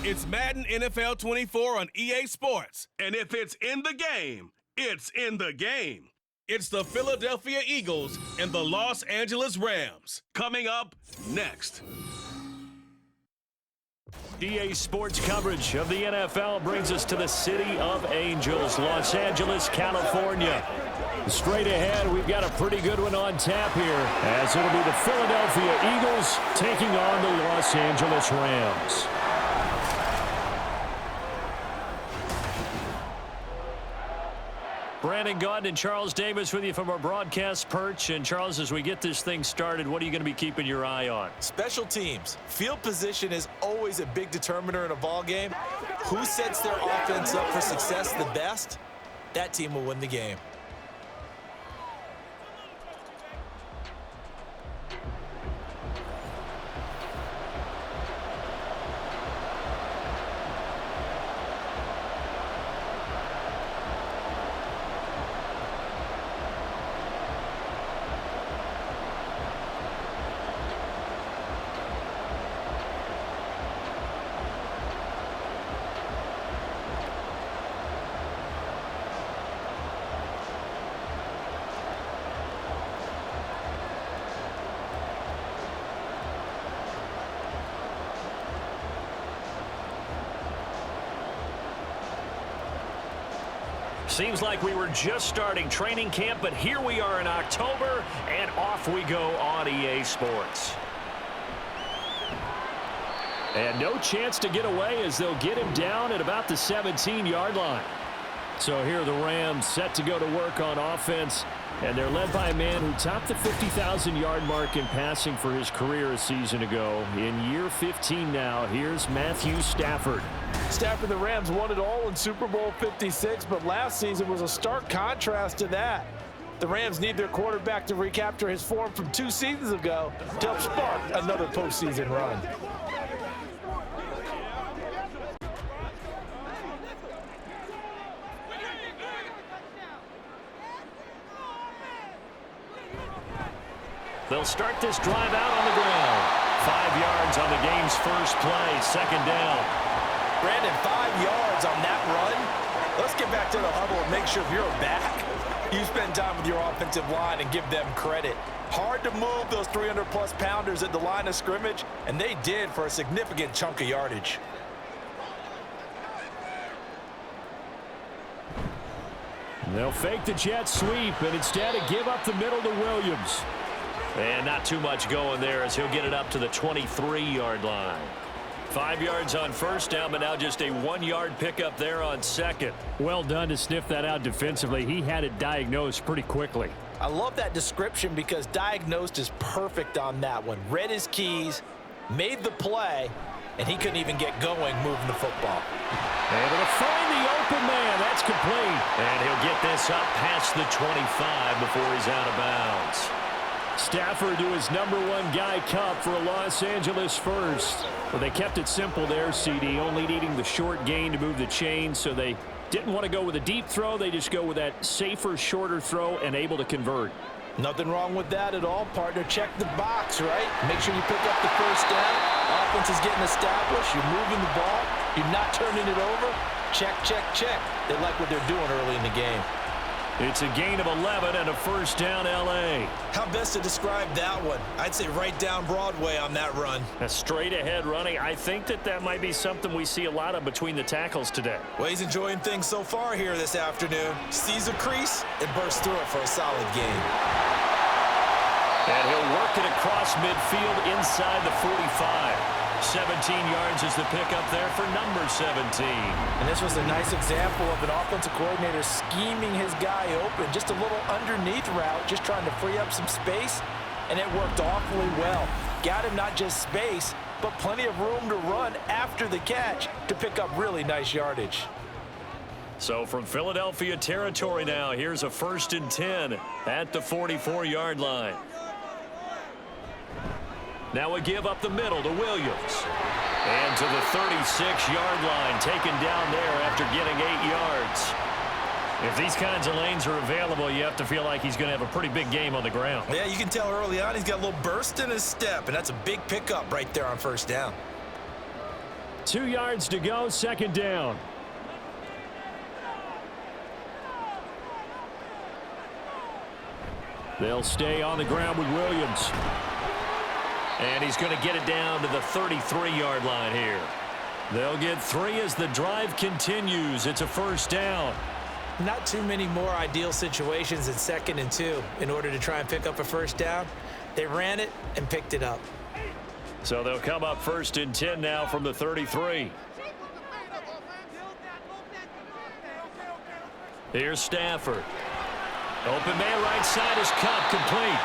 It's Madden NFL 24 on EA Sports. And if it's in the game, it's in the game. It's the Philadelphia Eagles and the Los Angeles Rams. Coming up next. EA Sports coverage of the NFL brings us to the City of Angels, Los Angeles, California. Straight ahead, we've got a pretty good one on tap here, as it'll be the Philadelphia Eagles taking on the Los Angeles Rams. Brandon Gaunt and Charles Davis with you from our broadcast perch. And Charles, as we get this thing started, what are you going to be keeping your eye on? Special teams. Field position is always a big determiner in a ball game. Who sets their offense up for success the best? That team will win the game. Seems like we were just starting training camp, but here we are in October, and off we go on EA Sports. And no chance to get away as they'll get him down at about the 17-yard line. So here are the Rams set to go to work on offense, and they're led by a man who topped the 50,000-yard mark in passing for his career a season ago. In year 15 now, here's Matthew Stafford. Stafford, the Rams won it all in Super Bowl 56, but last season was a stark contrast to that. The Rams need their quarterback to recapture his form from 2 seasons ago to help spark another postseason run. They'll start this drive out on the ground. 5 yards on the game's first play, second down. Brandon, 5 yards on that run. Let's get back to the huddle and make sure you're back. You spend time with your offensive line and give them credit. Hard to move those 300-plus pounders at the line of scrimmage, and they did for a significant chunk of yardage. They'll fake the jet sweep and instead give up the middle to Williams. And not too much going there as he'll get it up to the 23-yard line. 5 yards on first down, but now just a 1-yard pickup there on second. Well done to sniff that out defensively. He had it diagnosed pretty quickly. I love that description because diagnosed is perfect on that one. Read his keys, made the play, and he couldn't even get going moving the football. Able to find the open man. That's complete. And he'll get this up past the 25 before he's out of bounds. Stafford to his #1 guy Cup for a Los Angeles first. Well, they kept it simple there, CD, only needing the short gain to move the chain, so they didn't want to go with a deep throw. They just go with that safer, shorter throw and able to convert. Nothing wrong with that at all, partner. Check the box, right? Make sure you pick up the first down. Offense is getting established. You're moving the ball. You're not turning it over. Check, check, check. They like what they're doing early in the game. It's a gain of 11 and a first down, L.A. How best to describe that one? I'd say right down Broadway on that run. A straight-ahead running. I think that might be something we see a lot of between the tackles today. Well, he's enjoying things so far here this afternoon. Sees a crease and bursts through it for a solid gain. And he'll work it across midfield inside the 45. 17 yards is the pickup there for number 17. And this was a nice example of an offensive coordinator scheming his guy open. Just a little underneath route, just trying to free up some space, and it worked awfully well. Got him not just space, but plenty of room to run after the catch to pick up really nice yardage. So from Philadelphia territory now, here's a 1st and 10 at the 44-yard line. Now a give up the middle to Williams. And to the 36-yard line, taken down there after getting 8 yards. If these kinds of lanes are available, you have to feel like he's going to have a pretty big game on the ground. Yeah, you can tell early on he's got a little burst in his step, and that's a big pickup right there on first down. 2 yards to go, second down. They'll stay on the ground with Williams. And he's going to get it down to the 33-yard line here. They'll get 3 as the drive continues. It's a first down. Not too many more ideal situations in 2nd and 2 in order to try and pick up a first down. They ran it and picked it up. So they'll come up 1st and 10 now from the 33. Here's Stafford. Open man right side is Cup, complete.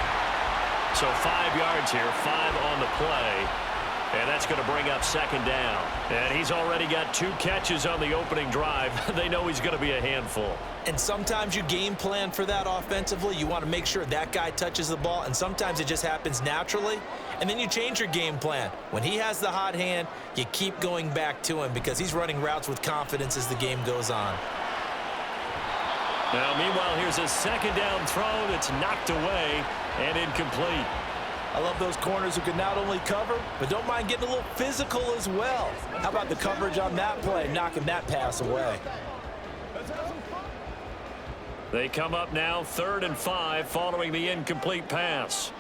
So 5 yards here, 5 on the play. And that's going to bring up 2nd down. And he's already got 2 catches on the opening drive. They know he's going to be a handful. And sometimes you game plan for that offensively. You want to make sure that guy touches the ball, and sometimes it just happens naturally. And then you change your game plan. When he has the hot hand, you keep going back to him because he's running routes with confidence as the game goes on. Now, meanwhile, here's a 2nd down throw that's knocked away and incomplete. I love those corners who can not only cover, but don't mind getting a little physical as well. How about the coverage on that play, knocking that pass away? They come up now 3rd and 5 following the incomplete pass.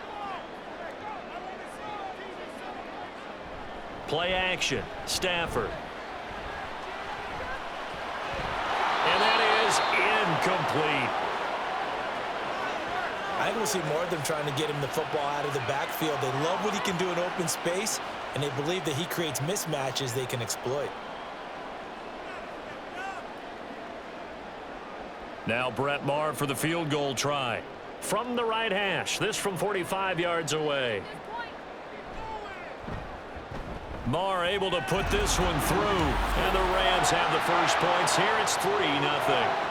Play action, Stafford. And that is incomplete. I think we'll see more of them trying to get him the football out of the backfield. They love what he can do in open space, and they believe that he creates mismatches they can exploit. Now Brett Maher for the field goal try. From the right hash, this from 45 yards away. Maher able to put this one through, and the Rams have the first points here. It's 3-0.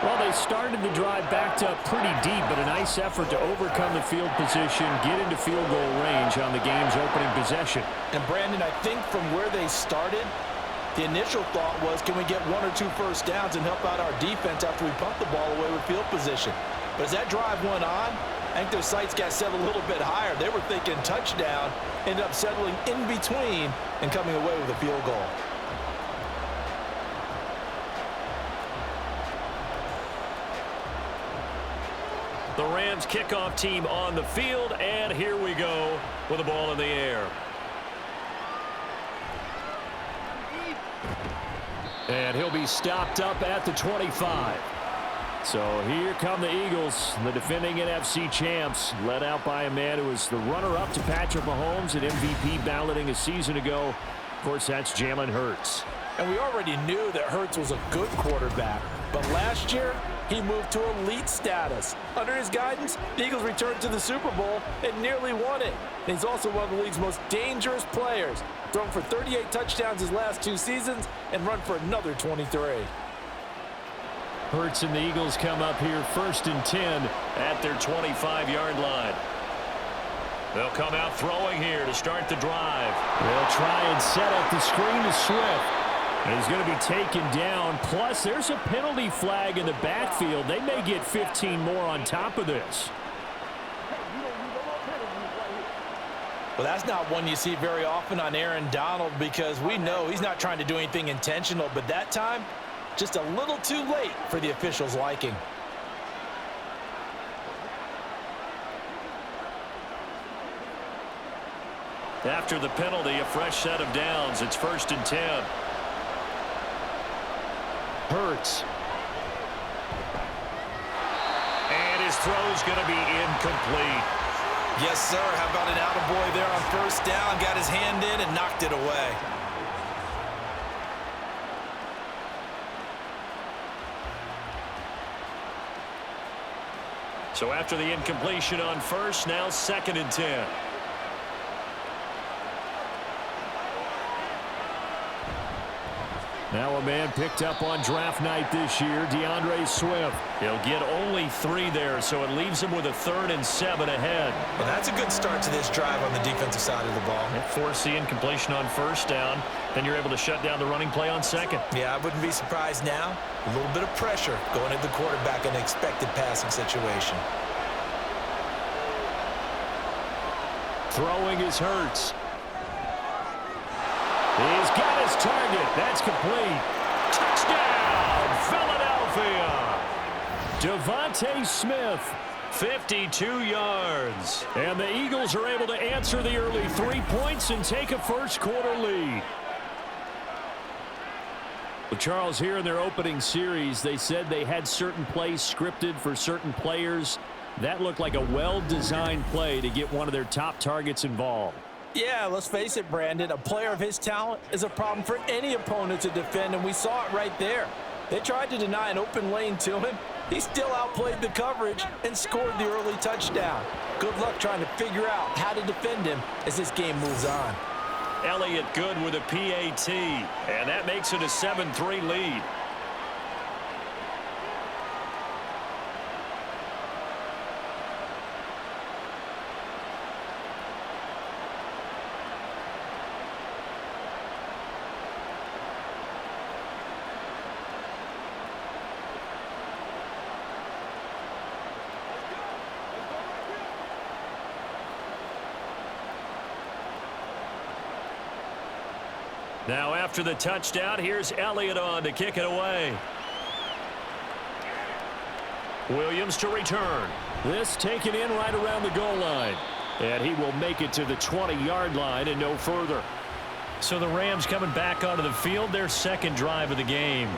Well, they started the drive backed up pretty deep, but a nice effort to overcome the field position, get into field goal range on the game's opening possession. And, Brandon, I think from where they started, the initial thought was, can we get 1 or 2 first downs and help out our defense after we pump the ball away with field position? But as that drive went on, I think their sights got set a little bit higher. They were thinking touchdown, ended up settling in between and coming away with a field goal. The Rams kickoff team on the field, and here we go with the ball in the air. And he'll be stopped up at the 25. So here come the Eagles, the defending NFC champs, led out by a man who was the runner-up to Patrick Mahomes at MVP balloting a season ago. Of course, that's Jalen Hurts. And we already knew that Hurts was a good quarterback, but last year, he moved to elite status. Under his guidance, the Eagles returned to the Super Bowl and nearly won it. And he's also one of the league's most dangerous players, thrown for 38 touchdowns his last 2 seasons and run for another 23. Hurts and the Eagles come up here 1st and 10 at their 25-yard line. They'll come out throwing here to start the drive. They'll try and set up the screen to Swift. And he's going to be taken down. Plus, there's a penalty flag in the backfield. They may get 15 more on top of this. Well, that's not one you see very often on Aaron Donald because we know he's not trying to do anything intentional. But that time, just a little too late for the officials' liking. After the penalty, a fresh set of downs. It's 1st and 10. Hurts. And his throw's going to be incomplete. Yes, sir. How about an attaboy there on 1st down? Got his hand in and knocked it away. So after the incompletion on 1st, now 2nd and 10. Now a man picked up on draft night this year, DeAndre Swift. He'll get only 3 there, so it leaves him with a 3rd and 7 ahead. Well, that's a good start to this drive on the defensive side of the ball. Force the incompletion on 1st down, then you're able to shut down the running play on 2nd. Yeah, I wouldn't be surprised now. A little bit of pressure going at the quarterback in an expected passing situation. Throwing is Hurts. He's got his target. That's complete. Touchdown, Philadelphia. Devontae Smith, 52 yards. And the Eagles are able to answer the early 3 points and take a first-quarter lead. Well, Charles, here in their opening series, they said they had certain plays scripted for certain players. That looked like a well-designed play to get one of their top targets involved. Yeah, let's face it, Brandon. A player of his talent is a problem for any opponent to defend, and we saw it right there. They tried to deny an open lane to him. He still outplayed the coverage and scored the early touchdown. Good luck trying to figure out how to defend him as this game moves on. Elliott good with a PAT, and that makes it a 7-3 lead. Now after the touchdown, here's Elliott on to kick it away. Williams to return. This taken in right around the goal line. And he will make it to the 20-yard line and no further. So the Rams coming back onto the field, their second drive of the game.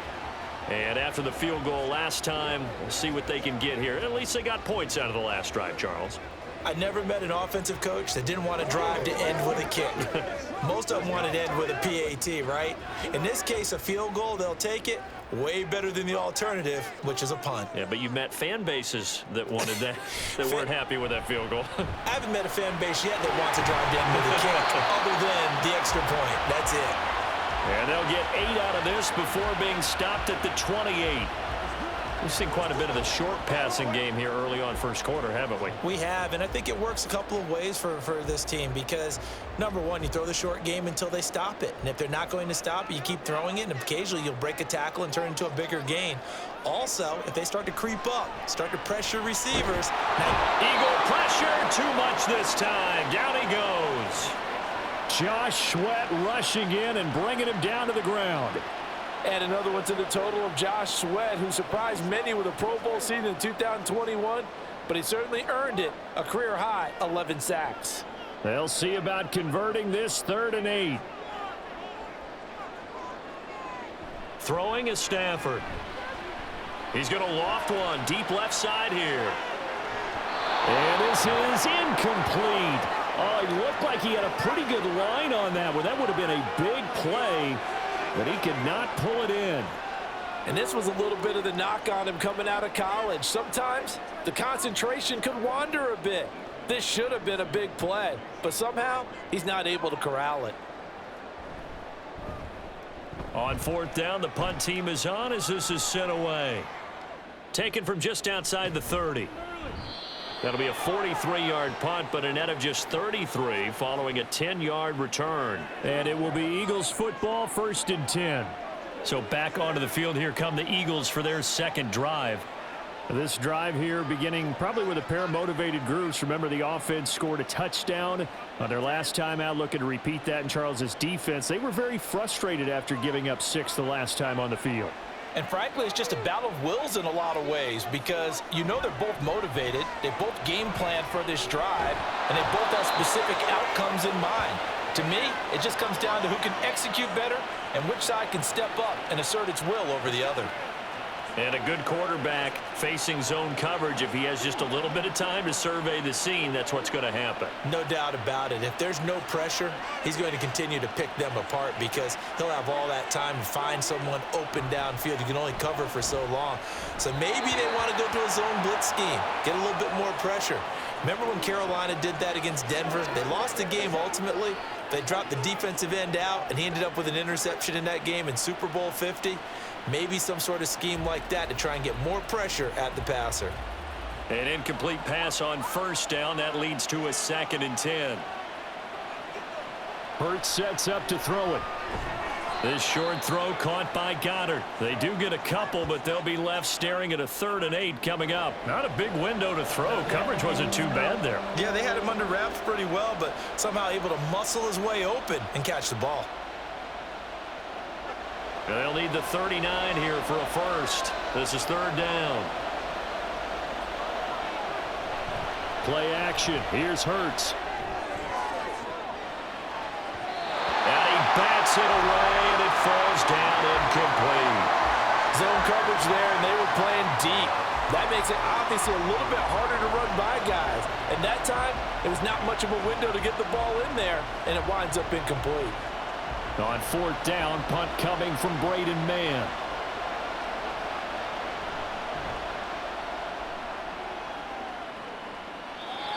And after the field goal last time, we'll see what they can get here. At least they got points out of the last drive, Charles. I never met an offensive coach that didn't want to drive to end with a kick. Most of them wanted to end with a PAT, right? In this case, a field goal, they'll take it. Way better than the alternative, which is a punt. Yeah, but you met fan bases that wanted that, that weren't happy with that field goal. I haven't met a fan base yet that wants to drive to end with a kick, other than the extra point. That's it. And they'll get 8 out of this before being stopped at the 28. We've seen quite a bit of the short passing game here early on first quarter, haven't we? We have, and I think it works a couple of ways for this team because, number one, you throw the short game until they stop it. And if they're not going to stop it, you keep throwing it, and occasionally you'll break a tackle and turn it into a bigger gain. Also, if they start to creep up, start to pressure receivers. Now, Eagle pressure, too much this time. Down he goes. Josh Sweat rushing in and bringing him down to the ground. Add another one to the total of Josh Sweat, who surprised many with a Pro Bowl season in 2021, but he certainly earned it. A career-high 11 sacks. They'll see about converting this 3rd and 8. Throwing is Stafford. He's going to loft one deep left side here. And this is incomplete. Oh, it looked like he had a pretty good line on that one. That would have been a big play, but he could not pull it in. And this was a little bit of the knock on him coming out of college. Sometimes the concentration could wander a bit. This should have been a big play, but somehow he's not able to corral it. On 4th down, the punt team is on as this is sent away. Taken from just outside the 30. That'll be a 43-yard punt, but a net of just 33 following a 10-yard return. And it will be Eagles football, 1st and 10. So back onto the field, here come the Eagles for their second drive. This drive here beginning probably with a pair of motivated groups. Remember, the offense scored a touchdown on their last time out, looking to repeat that in Charles's defense. They were very frustrated after giving up 6 the last time on the field. And frankly, it's just a battle of wills in a lot of ways because you know they're both motivated, they both game planned for this drive, and they both have specific outcomes in mind. To me, it just comes down to who can execute better and which side can step up and assert its will over the other. And a good quarterback facing zone coverage. If he has just a little bit of time to survey the scene, that's what's going to happen. No doubt about it. If there's no pressure, he's going to continue to pick them apart because he'll have all that time to find someone open downfield. You can only cover for so long. So maybe they want to go to a zone blitz scheme, get a little bit more pressure. Remember when Carolina did that against Denver? They lost the game ultimately. They dropped the defensive end out, and he ended up with an interception in that game in Super Bowl 50. Maybe some sort of scheme like that to try and get more pressure at the passer. An incomplete pass on 1st down. That leads to a 2nd and 10. Hurts sets up to throw it. This short throw caught by Goddard. They do get a couple, but they'll be left staring at a 3rd and 8 coming up. Not a big window to throw. Coverage wasn't too bad there. Yeah, they had him under wraps pretty well, but somehow able to muscle his way open and catch the ball. They'll need the 39 here for a first. This is third down. Play action. Here's Hurts. And he bats it away, and it falls down incomplete. Zone coverage there, and they were playing deep. That makes it obviously a little bit harder to run by guys. And that time, it was not much of a window to get the ball in there, and it winds up incomplete. On fourth down, punt coming from Braden Mann.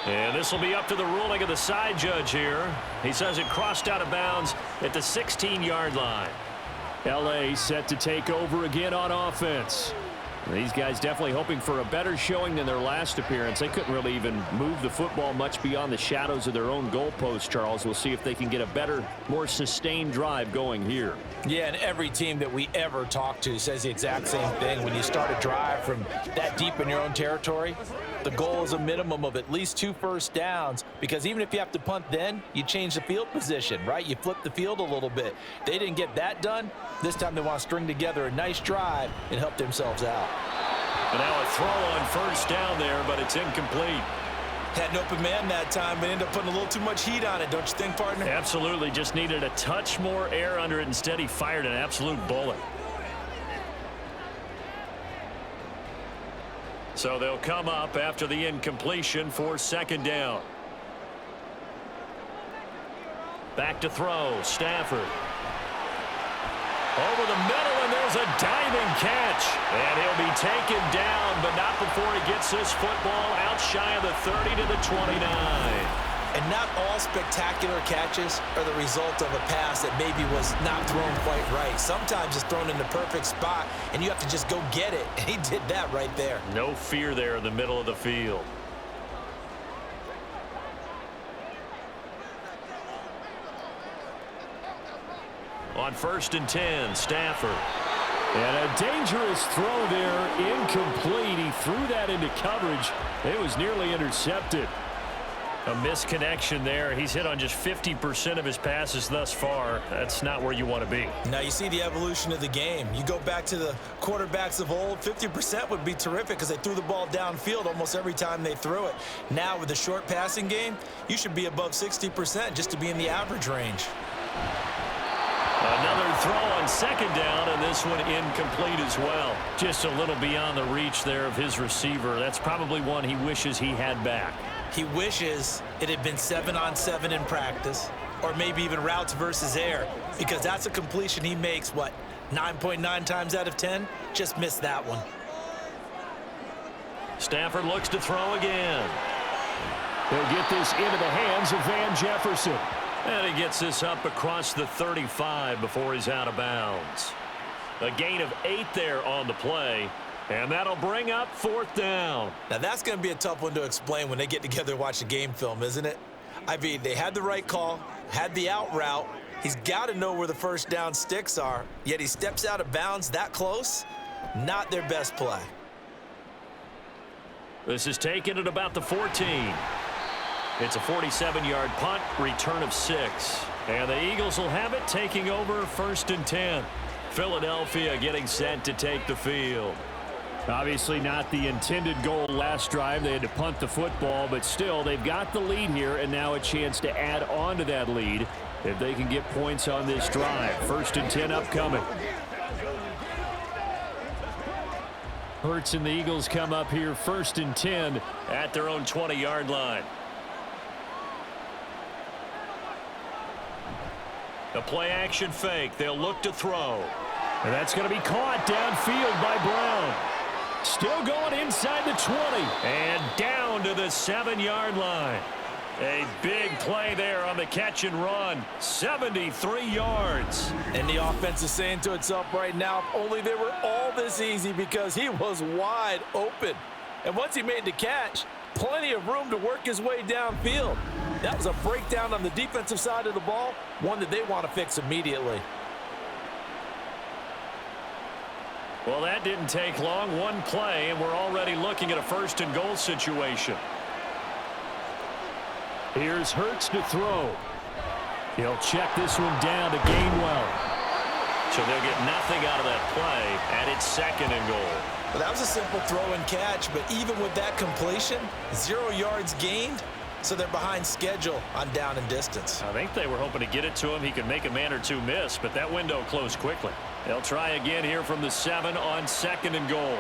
And this will be up to the ruling of the side judge here. He says it crossed out of bounds at the 16-yard line. L.A. set to take over again on offense. These guys definitely hoping for a better showing than their last appearance. They couldn't really even move the football much beyond the shadows of their own goalpost, Charles. We'll see if they can get a better, more sustained drive going here. Yeah, and every team that we ever talk to says the exact same thing. When you start a drive from that deep in your own territory, the goal is a minimum of at least 2 first downs, because even if you have to punt then, you change the field position, right? You flip the field a little bit. They didn't get that done. This time they want to string together a nice drive and help themselves out. And now a throw on first down there, but it's incomplete. Had an open man that time, but ended up putting a little too much heat on it, don't you think, partner? Absolutely. Just needed a touch more air under it. Instead, he fired an absolute bullet. So they'll come up after the incompletion for second down. Back to throw. Stafford. Over the middle, and there's a diving catch. And he'll be taken down, but not before he gets this football out shy of the 30 to the 29. And not all spectacular catches are the result of a pass that maybe was not thrown quite right. Sometimes it's thrown in the perfect spot, and you have to just go get it. And he did that right there. No fear there in the middle of the field. On first and 10, Stafford. And a dangerous throw there, incomplete. He threw that into coverage. It was nearly intercepted. A misconnection there. He's hit on just 50% of his passes thus far. That's not where you want to be. Now you see the evolution of the game. You go back to the quarterbacks of old, 50% would be terrific because they threw the ball downfield almost every time they threw it. Now with the short passing game, you should be above 60% just to be in the average range. Another throw on second down, and this one incomplete as well. Just a little beyond the reach there of his receiver. That's probably one he wishes he had back. He wishes it had been 7-on-7 in practice, or maybe even routes versus air, because that's a completion he makes, 9.9 times out of 10? Just missed that one. Stafford looks to throw again. They'll get this into the hands of Van Jefferson. And he gets this up across the 35 before he's out of bounds. A gain of 8 there on the play, and that'll bring up fourth down. Now that's going to be a tough one to explain when they get together and watch the game film, isn't it? I mean, they had the right call, had the out route. He's got to know where the first down sticks are, yet he steps out of bounds that close. Not their best play. This is taken at about the 14. It's a 47-yard punt, return of 6. And the Eagles will have it, taking over first and 10. Philadelphia getting set to take the field. Obviously not the intended goal last drive. They had to punt the football, but still they've got the lead here, and now a chance to add on to that lead if they can get points on this drive. First and 10 upcoming. Hurts and the Eagles come up here first and 10 at their own 20-yard line. The play action fake. They'll look to throw. And that's going to be caught downfield by Brown. Still going inside the 20. And down to the 7-yard line. A big play there on the catch and run. 73 yards. And the offense is saying to itself right now, if only they were all this easy, because he was wide open. And once he made the catch, plenty of room to work his way downfield. That was a breakdown on the defensive side of the ball, one that they want to fix immediately. Well, that didn't take long. One play, and we're already looking at a first and goal situation. Here's Hurts to throw. He'll check this one down to Gainwell. So they'll get nothing out of that play, and it's 2nd and goal. Well, that was a simple throw and catch, but even with that completion, 0 yards gained, so they're behind schedule on down and distance. I think they were hoping to get it to him. He could make a man or two miss, but that window closed quickly. They'll try again here from the 7 on 2nd and goal.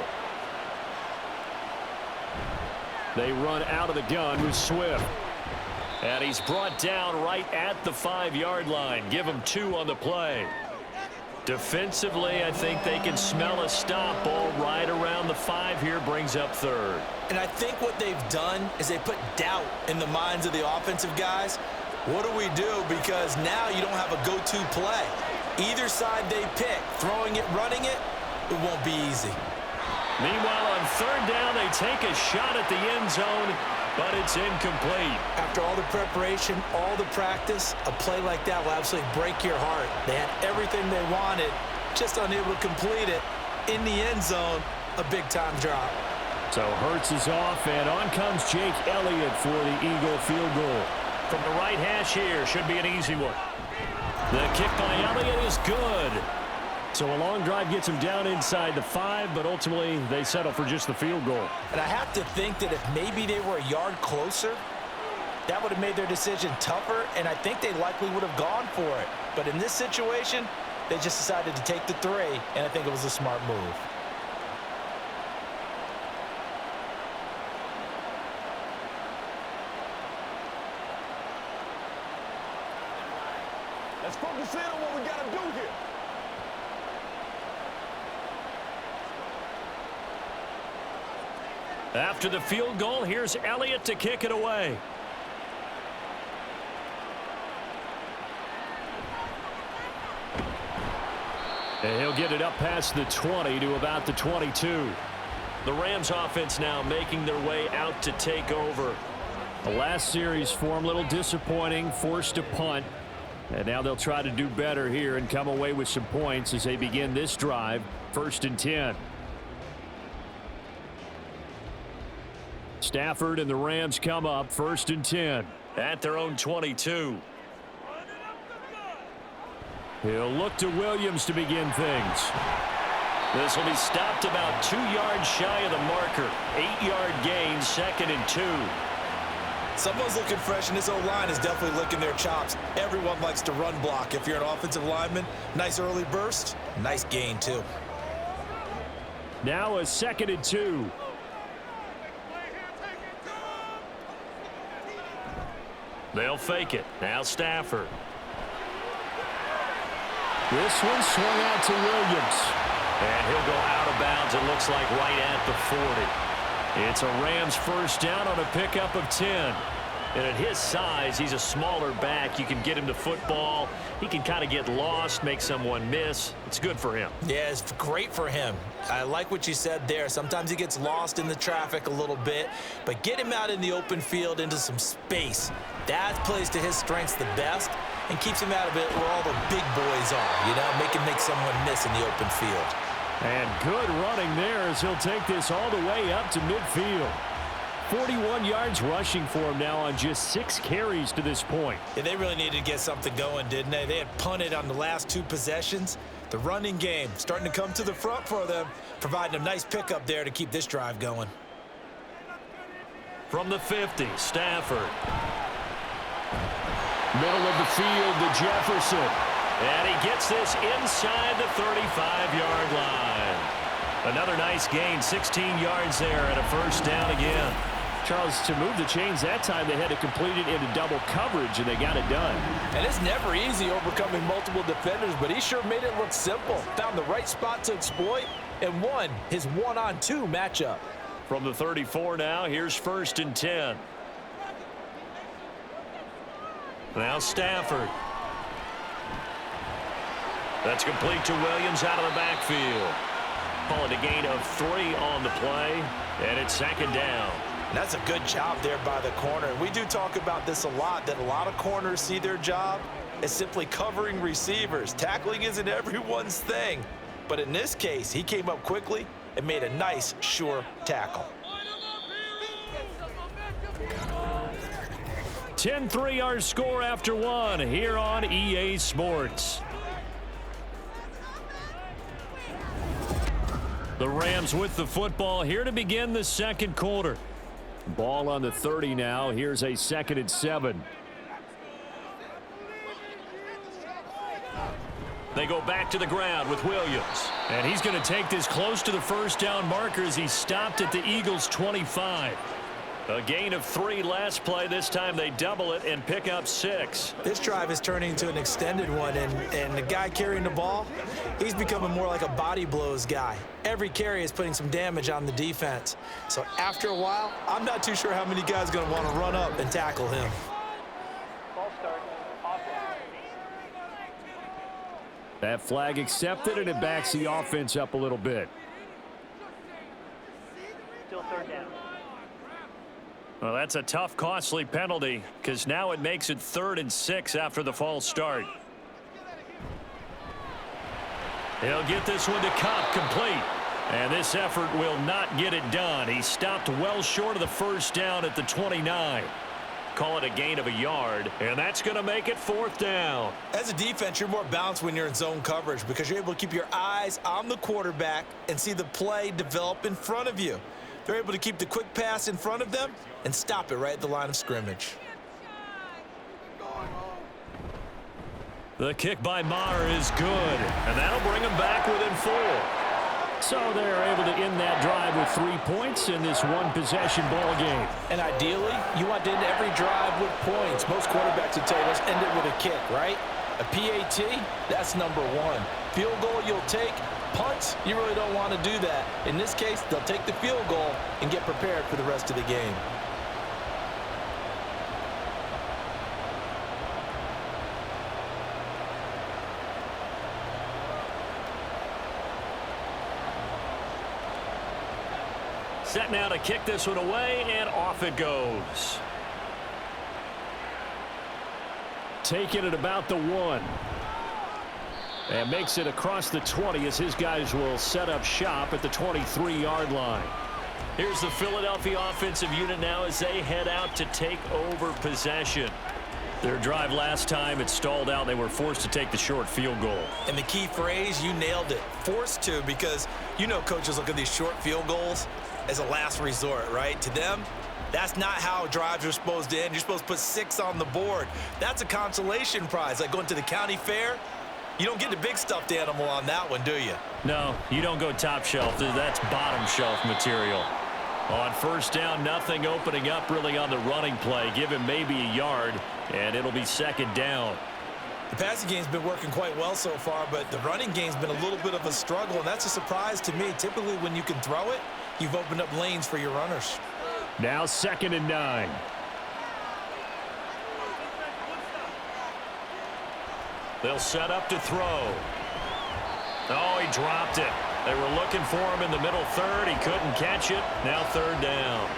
They run out of the gun with Swift. And he's brought down right at the 5-yard line. Give him 2 on the play. Defensively, I think they can smell a stop. Ball right around the 5 here, brings up 3rd. And I think what they've done is they put doubt in the minds of the offensive guys. What do we do? Because now you don't have a go-to play. Either side they pick, throwing it, running it, it won't be easy. Meanwhile, on 3rd down, they take a shot at the end zone, but it's incomplete. After all the preparation, all the practice, a play like that will absolutely break your heart. They had everything they wanted, just unable to complete it. In the end zone, a big-time drop. So Hurts is off, and on comes Jake Elliott for the Eagle field goal. From the right hash here, should be an easy one. The kick by Elliott is good. So a long drive gets him down inside the 5, but ultimately they settle for just the field goal. And I have to think that if maybe they were a yard closer, that would have made their decision tougher, and I think they likely would have gone for it. But in this situation, they just decided to take the 3, and I think it was a smart move. Let's focus in on what we got to do here. After the field goal, here's Elliott to kick it away. And he'll get it up past the 20 to about the 22. The Rams offense now making their way out to take over. The last series for him, a little disappointing, forced to punt. And now they'll try to do better here and come away with some points as they begin this drive, 1st and 10. Stafford and the Rams come up, 1st and 10. At their own 22. He'll look to Williams to begin things. This will be stopped about 2 yards shy of the marker. 8-yard gain, 2nd and 2. Someone's looking fresh, and this O-line is definitely licking their chops. Everyone likes to run block. If you're an offensive lineman, nice early burst, nice gain too. Now a 2nd and 2. They'll fake it. Now Stafford. This one swung out to Williams. And he'll go out of bounds, it looks like, right at the 40. It's a Rams 1st down on a pickup of 10. And at his size, he's a smaller back. You can get him to football. He can kind of get lost, make someone miss. It's good for him. Yeah, it's great for him. I like what you said there. Sometimes he gets lost in the traffic a little bit, but get him out in the open field into some space. That plays to his strengths the best and keeps him out of it where all the big boys are, you know, make someone miss in the open field. And good running there as he'll take this all the way up to midfield. 41 yards rushing for him now on just 6 carries to this point. Yeah, they really needed to get something going, didn't they? They had punted on the last 2 possessions. The running game starting to come to the front for them, providing a nice pickup there to keep this drive going. From the 50, Stafford. Middle of the field to Jefferson. And he gets this inside the 35-yard line. Another nice gain, 16 yards there and a 1st down again. Charles, to move the chains that time, they had to complete it into double coverage, and they got it done. And it's never easy overcoming multiple defenders, but he sure made it look simple. Found the right spot to exploit and won his 1-on-2 matchup. From the 34 now, here's 1st and 10. Now Stafford. That's complete to Williams out of the backfield. Call it a gain of 3 on the play, and it's 2nd down. And that's a good job there by the corner. We do talk about this a lot, that a lot of corners see their job as simply covering receivers. Tackling isn't everyone's thing. But in this case, he came up quickly and made a nice, sure tackle. 10-3 our score after 1 here on EA Sports. The Rams with the football here to begin the second quarter. Ball on the 30 now. Here's a 2nd and 7. They go back to the ground with Williams. And he's going to take this close to the first down marker as he stopped at the Eagles' 25. A gain of 3 last play. This time they double it and pick up 6. This drive is turning into an extended one, and the guy carrying the ball, he's becoming more like a body blows guy. Every carry is putting some damage on the defense. So after a while, I'm not too sure how many guys are going to want to run up and tackle him. That flag accepted, and it backs the offense up a little bit. Still 3rd down. Well, that's a tough, costly penalty because now it makes it 3rd and 6 after the false start. He'll get this one to Kopp complete. And this effort will not get it done. He stopped well short of the first down at the 29. Call it a gain of a yard, and that's going to make it 4th down. As a defense, you're more balanced when you're in zone coverage because you're able to keep your eyes on the quarterback and see the play develop in front of you. They're able to keep the quick pass in front of them and stop it right at the line of scrimmage. The kick by Maher is good, and that'll bring them back within 4. So they're able to end that drive with 3 points in this one-possession ball game. And ideally, you want to end every drive with points. Most quarterbacks would tell you, let's end it with a kick, right? A PAT, that's number 1. Field goal you'll take. Punts, you really don't want to do that. In this case, they'll take the field goal and get prepared for the rest of the game. Set now to kick this one away, and off it goes. Taking it about the 1. And makes it across the 20 as his guys will set up shop at the 23-yard line. Here's the Philadelphia offensive unit now as they head out to take over possession. Their drive last time, it stalled out. They were forced to take the short field goal. And the key phrase, you nailed it. Forced to, because you know coaches look at these short field goals as a last resort, right? To them, that's not how drives are supposed to end. You're supposed to put 6 on the board. That's a consolation prize, like going to the county fair. You don't get the big stuffed animal on that one, do you? No, you don't go top shelf. That's bottom shelf material. On first down, nothing opening up really on the running play. Give him maybe a yard, and it'll be 2nd down. The passing game's been working quite well so far, but the running game's been a little bit of a struggle, and that's a surprise to me. Typically, when you can throw it, you've opened up lanes for your runners. Now 2nd and 9. They'll set up to throw. Oh, he dropped it. They were looking for him in the middle 3rd. He couldn't catch it. Now 3rd down.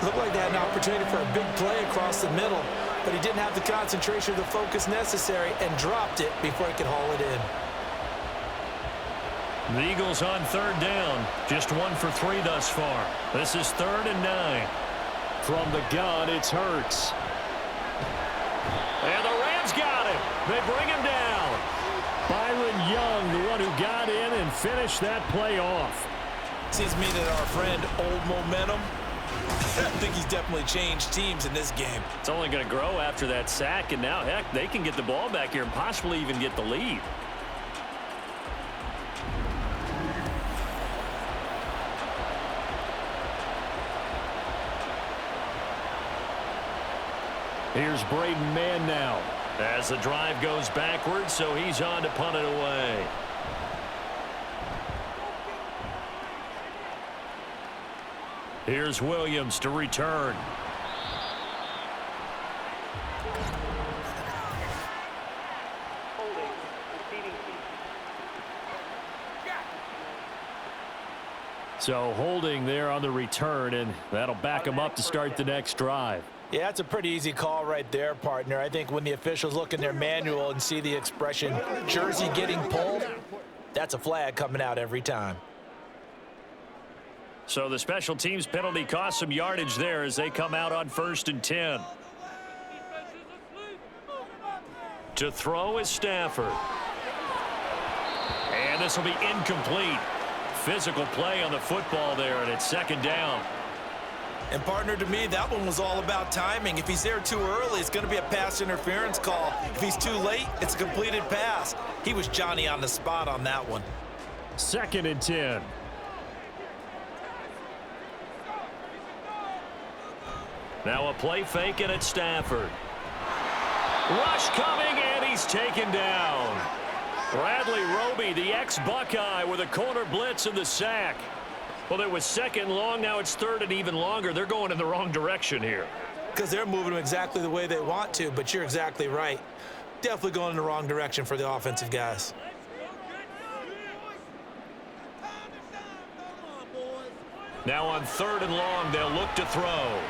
Looked like they had an opportunity for a big play across the middle, but he didn't have the concentration or the focus necessary and dropped it before he could haul it in. The Eagles on 3rd down. Just 1 for 3 thus far. This is 3rd and 9. From the gun, it's Hurts. And the Rams got him. They bring him down. Byron Young, the one who got in and finished that play off. Seems to me that our friend Old Momentum, I think he's definitely changed teams in this game. It's only going to grow after that sack, and now, heck, they can get the ball back here and possibly even get the lead. Here's Braden Mann now as the drive goes backwards, so he's on to punt it away. Here's Williams to return. So holding there on the return, and that'll back him up to start the next drive. Yeah, that's a pretty easy call right there, partner. I think when the officials look in their manual and see the expression jersey getting pulled, that's a flag coming out every time. So the special teams penalty cost some yardage there as they come out on 1st and 10. To throw is Stafford. And this will be incomplete. physical play on the football there, and it's second down. And partner, to me, that one was all about timing. If he's there too early, it's going to be a pass interference call. If he's too late, it's a completed pass. He was Johnny on the spot on that one. 2nd and 10. Now a play fake, and it's Stafford. Rush coming, and he's taken down. Bradley Roby, the ex-Buckeye, with a corner blitz and the sack. Well, it was 2nd long. Now it's 3rd and even longer. They're going in the wrong direction here. Because they're moving them exactly the way they want to, but you're exactly right. Definitely going in the wrong direction for the offensive guys. Now on 3rd and long, they'll look to throw.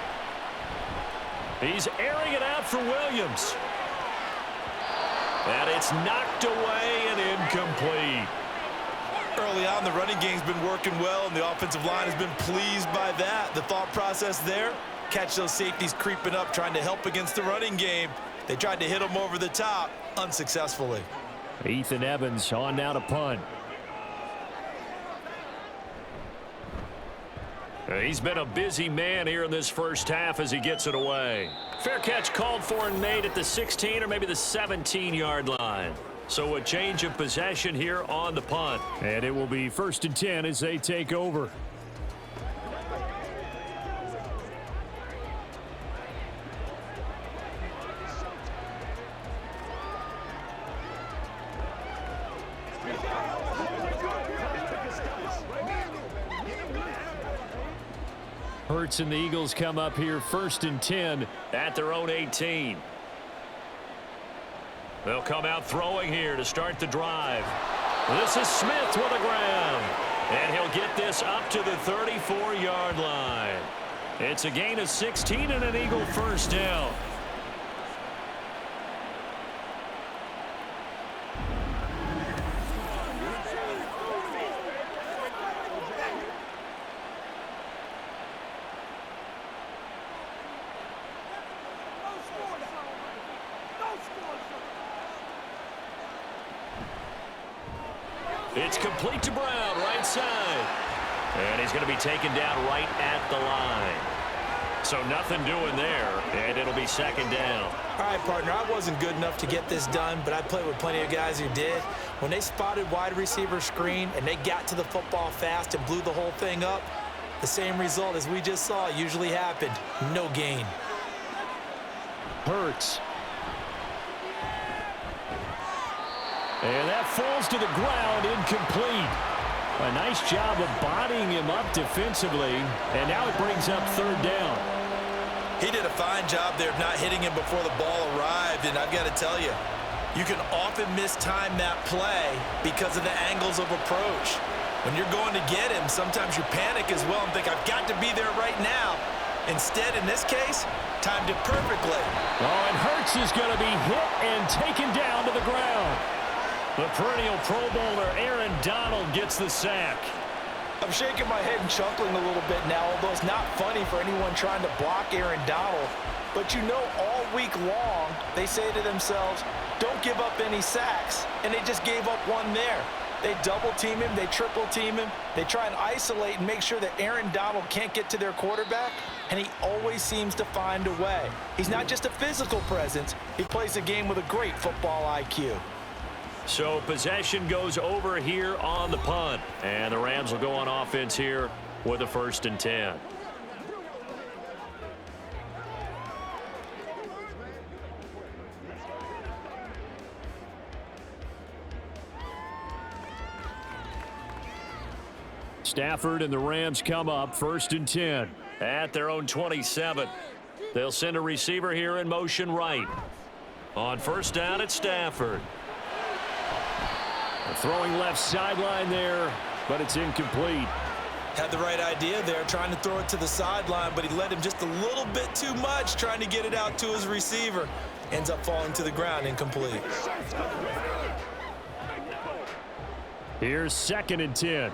He's airing it out for Williams. And it's knocked away and incomplete. Early on, the running game's been working well, and the offensive line has been pleased by that. The thought process there, catch those safeties creeping up, trying to help against the running game. They tried to hit them over the top, unsuccessfully. Ethan Evans on now to punt. He's been a busy man here in this first half as he gets it away. Fair catch called for and made at the 16 or maybe the 17-yard line. So a change of possession here on the punt. And it will be 1st and 10 as they take over. Hurts and the Eagles come up here 1st and 10 at their own 18. They'll come out throwing here to start the drive. This is Smith with the ground. And he'll get this up to the 34-yard line. It's a gain of 16 and an Eagle first down. It's complete to Brown, right side. And he's going to be taken down right at the line. So nothing doing there, and it'll be 2nd down. All right, partner, I wasn't good enough to get this done, but I played with plenty of guys who did. When they spotted wide receiver screen and they got to the football fast and blew the whole thing up, the same result as we just saw usually happened. No gain. Hurts. And that falls to the ground, incomplete. A nice job of bodying him up defensively, and now it brings up 3rd down. He did a fine job there of not hitting him before the ball arrived, and I've got to tell you, you can often mistime that play because of the angles of approach. When you're going to get him, sometimes you panic as well and think, I've got to be there right now. Instead, in this case, timed it perfectly. Oh, and Hurts is going to be hit and taken down to the ground. The perennial Pro Bowler Aaron Donald gets the sack. I'm shaking my head and chuckling a little bit now, although it's not funny for anyone trying to block Aaron Donald. But you know, all week long, they say to themselves, don't give up any sacks. And they just gave up one there. They double team him, they triple team him. They try and isolate and make sure that Aaron Donald can't get to their quarterback. And he always seems to find a way. He's not just a physical presence. He plays the game with a great football IQ. So possession goes over here on the punt. And the Rams will go on offense here with a 1st and 10. Stafford and the Rams come up 1st and 10. At their own 27. They'll send a receiver here in motion right. On 1st down, it's Stafford. Throwing left sideline there, but it's incomplete. Had the right idea there, trying to throw it to the sideline, but he led him just a little bit too much, trying to get it out to his receiver. Ends up falling to the ground, incomplete. Here's 2nd and 10.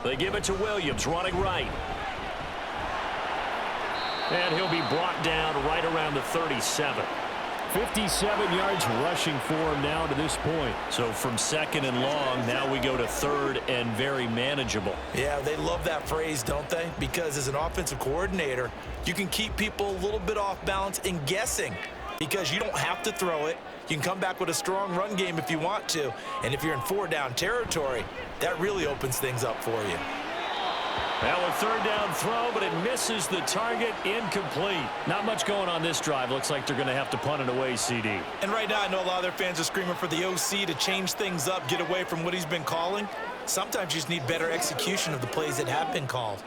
They give it to Williams, running right. And he'll be brought down right around the 37. 57 yards rushing for him now to this point. So from second and long, now we go to third and very manageable. Yeah, they love that phrase, don't they? Because as an offensive coordinator, you can keep people a little bit off balance and guessing because you don't have to throw it. You can come back with a strong run game if you want to. And if you're in 4-down territory, that really opens things up for you. Now a third down throw, but it misses the target. Incomplete. Not much going on this drive. Looks like they're going to have to punt it away, CD. And right now, I know a lot of their fans are screaming for the OC to change things up, get away from what he's been calling. Sometimes you just need better execution of the plays that have been called.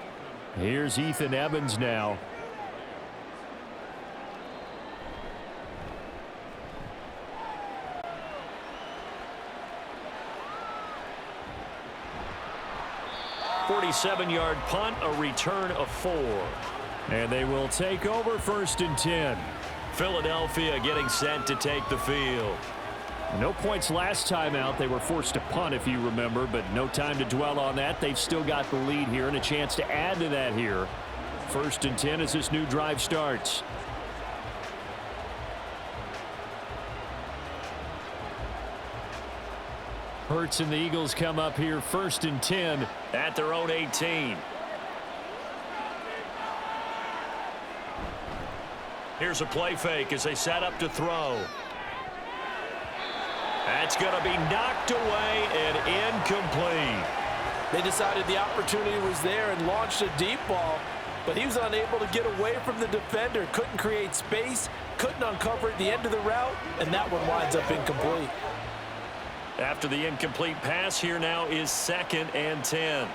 Here's Ethan Evans now. .47-yard punt, a return of 4. And they will take over 1st and 10. Philadelphia getting set to take the field. No points last time out. They were forced to punt, if you remember, but no time to dwell on that. They've still got the lead here and a chance to add to that here. 1st and 10 as this new drive starts. Hurts and the Eagles come up here 1st and 10 at their own 18. Here's a play fake as they set up to throw. That's going to be knocked away and incomplete. They decided the opportunity was there and launched a deep ball, but he was unable to get away from the defender, couldn't create space, couldn't uncover at the end of the route, and that one winds up incomplete. After the incomplete pass, here now is 2nd and 10.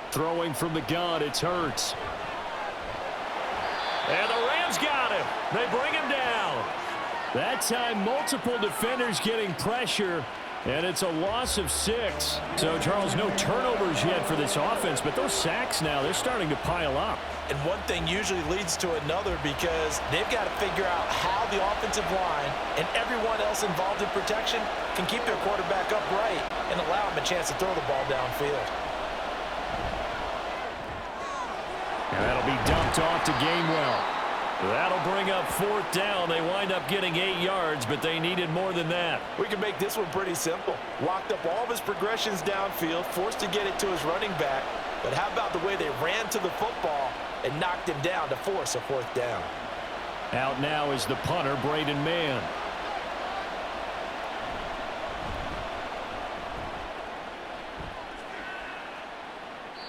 Throwing from the gun, it's Hurts. And the Rams got him. They bring him down. That time, multiple defenders getting pressure, and it's a loss of 6. So, Charles, no turnovers yet for this offense, but those sacks now, they're starting to pile up. And one thing usually leads to another because they've got to figure out how the offensive line and everyone else involved in protection can keep their quarterback upright and allow him a chance to throw the ball downfield. And that'll be dumped off to Gainwell. That'll bring up 4th down. They wind up getting 8 yards, but they needed more than that. We can make this one pretty simple. Locked up all of his progressions downfield, forced to get it to his running back. But how about the way they ran to the football and knocked him down to force a 4th down? Out now is the punter, Braden Mann.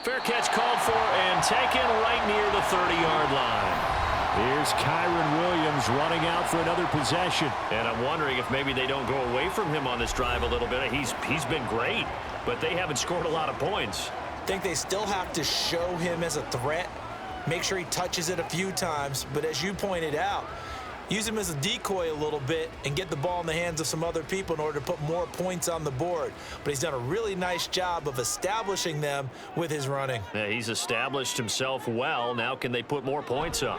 Fair catch called for and taken right near the 30-yard line. Here's Kyron Williams running out for another possession. And I'm wondering if maybe they don't go away from him on this drive a little bit. He's been great, but they haven't scored a lot of points. I think they still have to show him as a threat, make sure he touches it a few times, but as you pointed out, use him as a decoy a little bit and get the ball in the hands of some other people in order to put more points on the board. But he's done a really nice job of establishing them with his running. Yeah, he's established himself well. Now can they put more points up?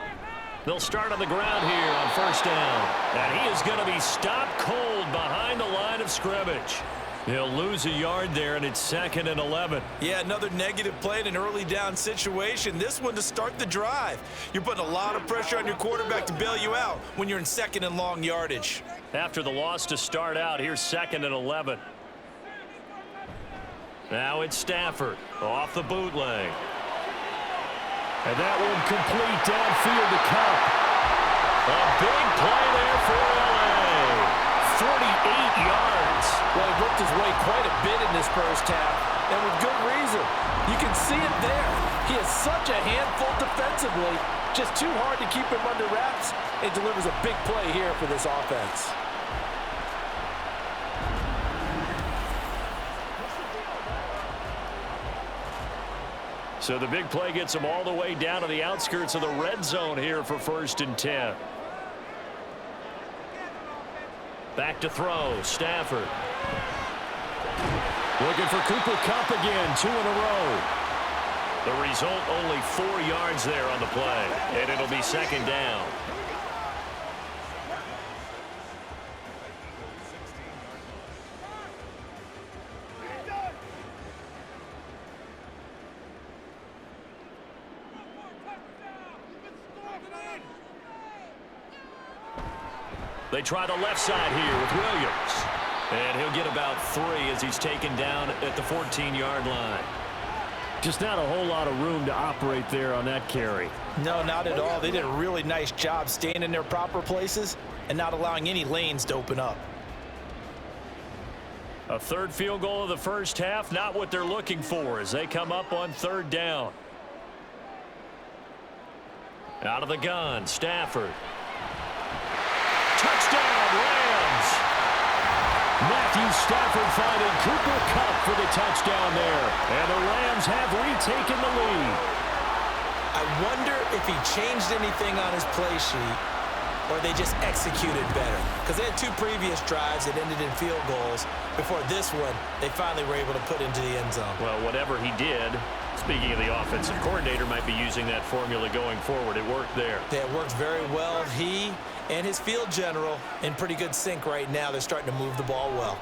They'll start on the ground here on 1st down. And he is going to be stopped cold behind the line of scrimmage. He'll lose a yard there, and it's 2nd and 11. Yeah, another negative play in an early down situation. This one to start the drive. You're putting a lot of pressure on your quarterback to bail you out when you're in 2nd and long yardage. After the loss to start out, here's 2nd and 11. Now it's Stafford off the bootleg. And that one complete downfield to Cup. A big play there for L.A. 48 yards. Well, he worked his way quite a bit in this first half, and with good reason. You can see it there. He is such a handful defensively, just too hard to keep him under wraps. It delivers a big play here for this offense. So the big play gets them all the way down to the outskirts of the red zone here for 1st and 10. Back to throw, Stafford. Looking for Cooper Kupp again, 2 in a row. The result, only 4 yards there on the play, and it'll be 2nd down. They try the left side here with Williams. And he'll get about 3 as he's taken down at the 14-yard line. Just not a whole lot of room to operate there on that carry. No, not at all. They did a really nice job staying in their proper places and not allowing any lanes to open up. A third field goal of the first half, not what they're looking for as they come up on 3rd down. Out of the gun, Stafford. Touchdown, Rams! Matthew Stafford finding Cooper Kupp for the touchdown there. And the Rams have retaken the lead. I wonder if he changed anything on his play sheet or they just executed better. Because they had 2 previous drives that ended in field goals. Before this one, they finally were able to put into the end zone. Well, whatever he did, speaking of the offensive coordinator, might be using that formula going forward. It worked there. Yeah, it worked very well. He and his field general in pretty good sync right now. They're starting to move the ball well.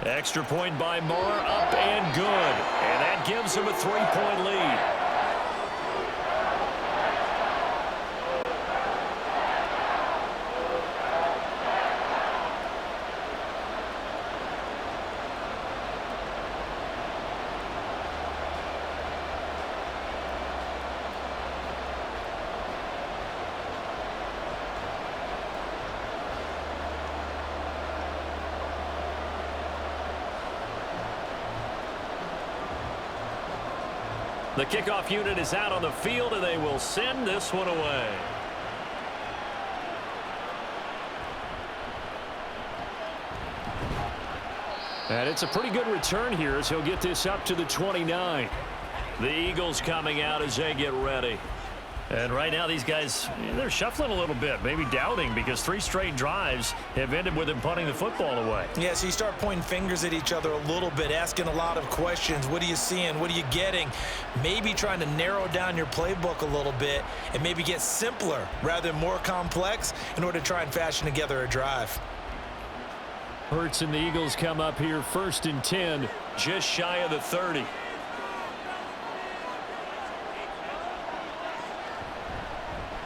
Extra point by Moore, up and good. And that gives him a 3-point lead. The kickoff unit is out on the field, and they will send this one away. And it's a pretty good return here as he'll get this up to the 29. The Eagles coming out as they get ready. And right now these guys, they're shuffling a little bit, maybe doubting, because 3 straight drives have ended with them punting the football away. Yeah, so you start pointing fingers at each other a little bit, asking a lot of questions. What are you seeing? What are you getting? Maybe trying to narrow down your playbook a little bit and maybe get simpler rather than more complex in order to try and fashion together a drive. Hurts and the Eagles come up here 1st and 10. Just shy of the 30.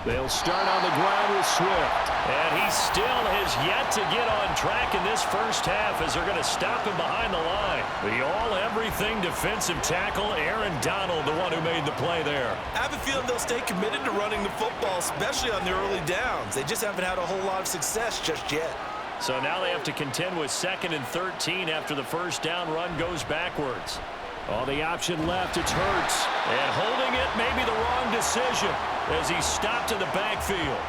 They'll start on the ground with Swift. And he still has yet to get on track in this first half as they're going to stop him behind the line. The all-everything defensive tackle, Aaron Donald, the one who made the play there. I have a feeling they'll stay committed to running the football, especially on the early downs. They just haven't had a whole lot of success just yet. So now they have to contend with 2nd and 13 after the first down run goes backwards. All the option left, it's Hurts. And holding it may be the wrong decision as he stopped in the backfield.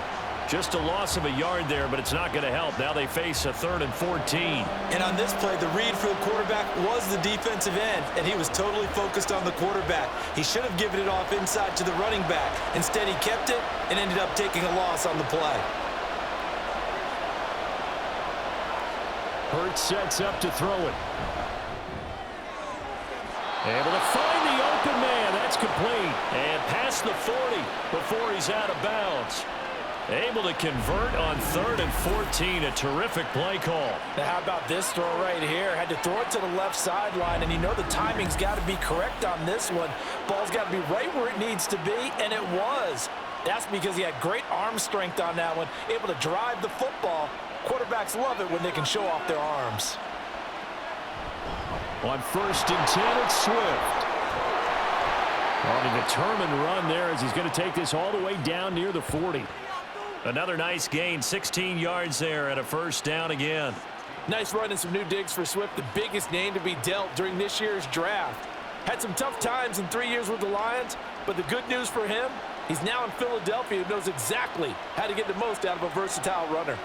Just a loss of a yard there, but it's not going to help. Now they face a 3rd and 14. And on this play, the read for the quarterback was the defensive end, and he was totally focused on the quarterback. He should have given it off inside to the running back. Instead, he kept it and ended up taking a loss on the play. Hurts sets up to throw it. Able to find the open man. That's complete. And past the 40 before he's out of bounds. Able to convert on 3rd and 14. A terrific play call. Now how about this throw right here? Had to throw it to the left sideline, and you know the timing's got to be correct on this one. Ball's got to be right where it needs to be, and it was. That's because he had great arm strength on that one, able to drive the football. Quarterbacks love it when they can show off their arms. On 1st and 10, it's Swift. On a determined run there as he's going to take this all the way down near the 40. Another nice gain, 16 yards there and a first down again. Nice run and some new digs for Swift, the biggest name to be dealt during this year's draft. Had some tough times in 3 years with the Lions, but the good news for him, he's now in Philadelphia who knows exactly how to get the most out of a versatile runner.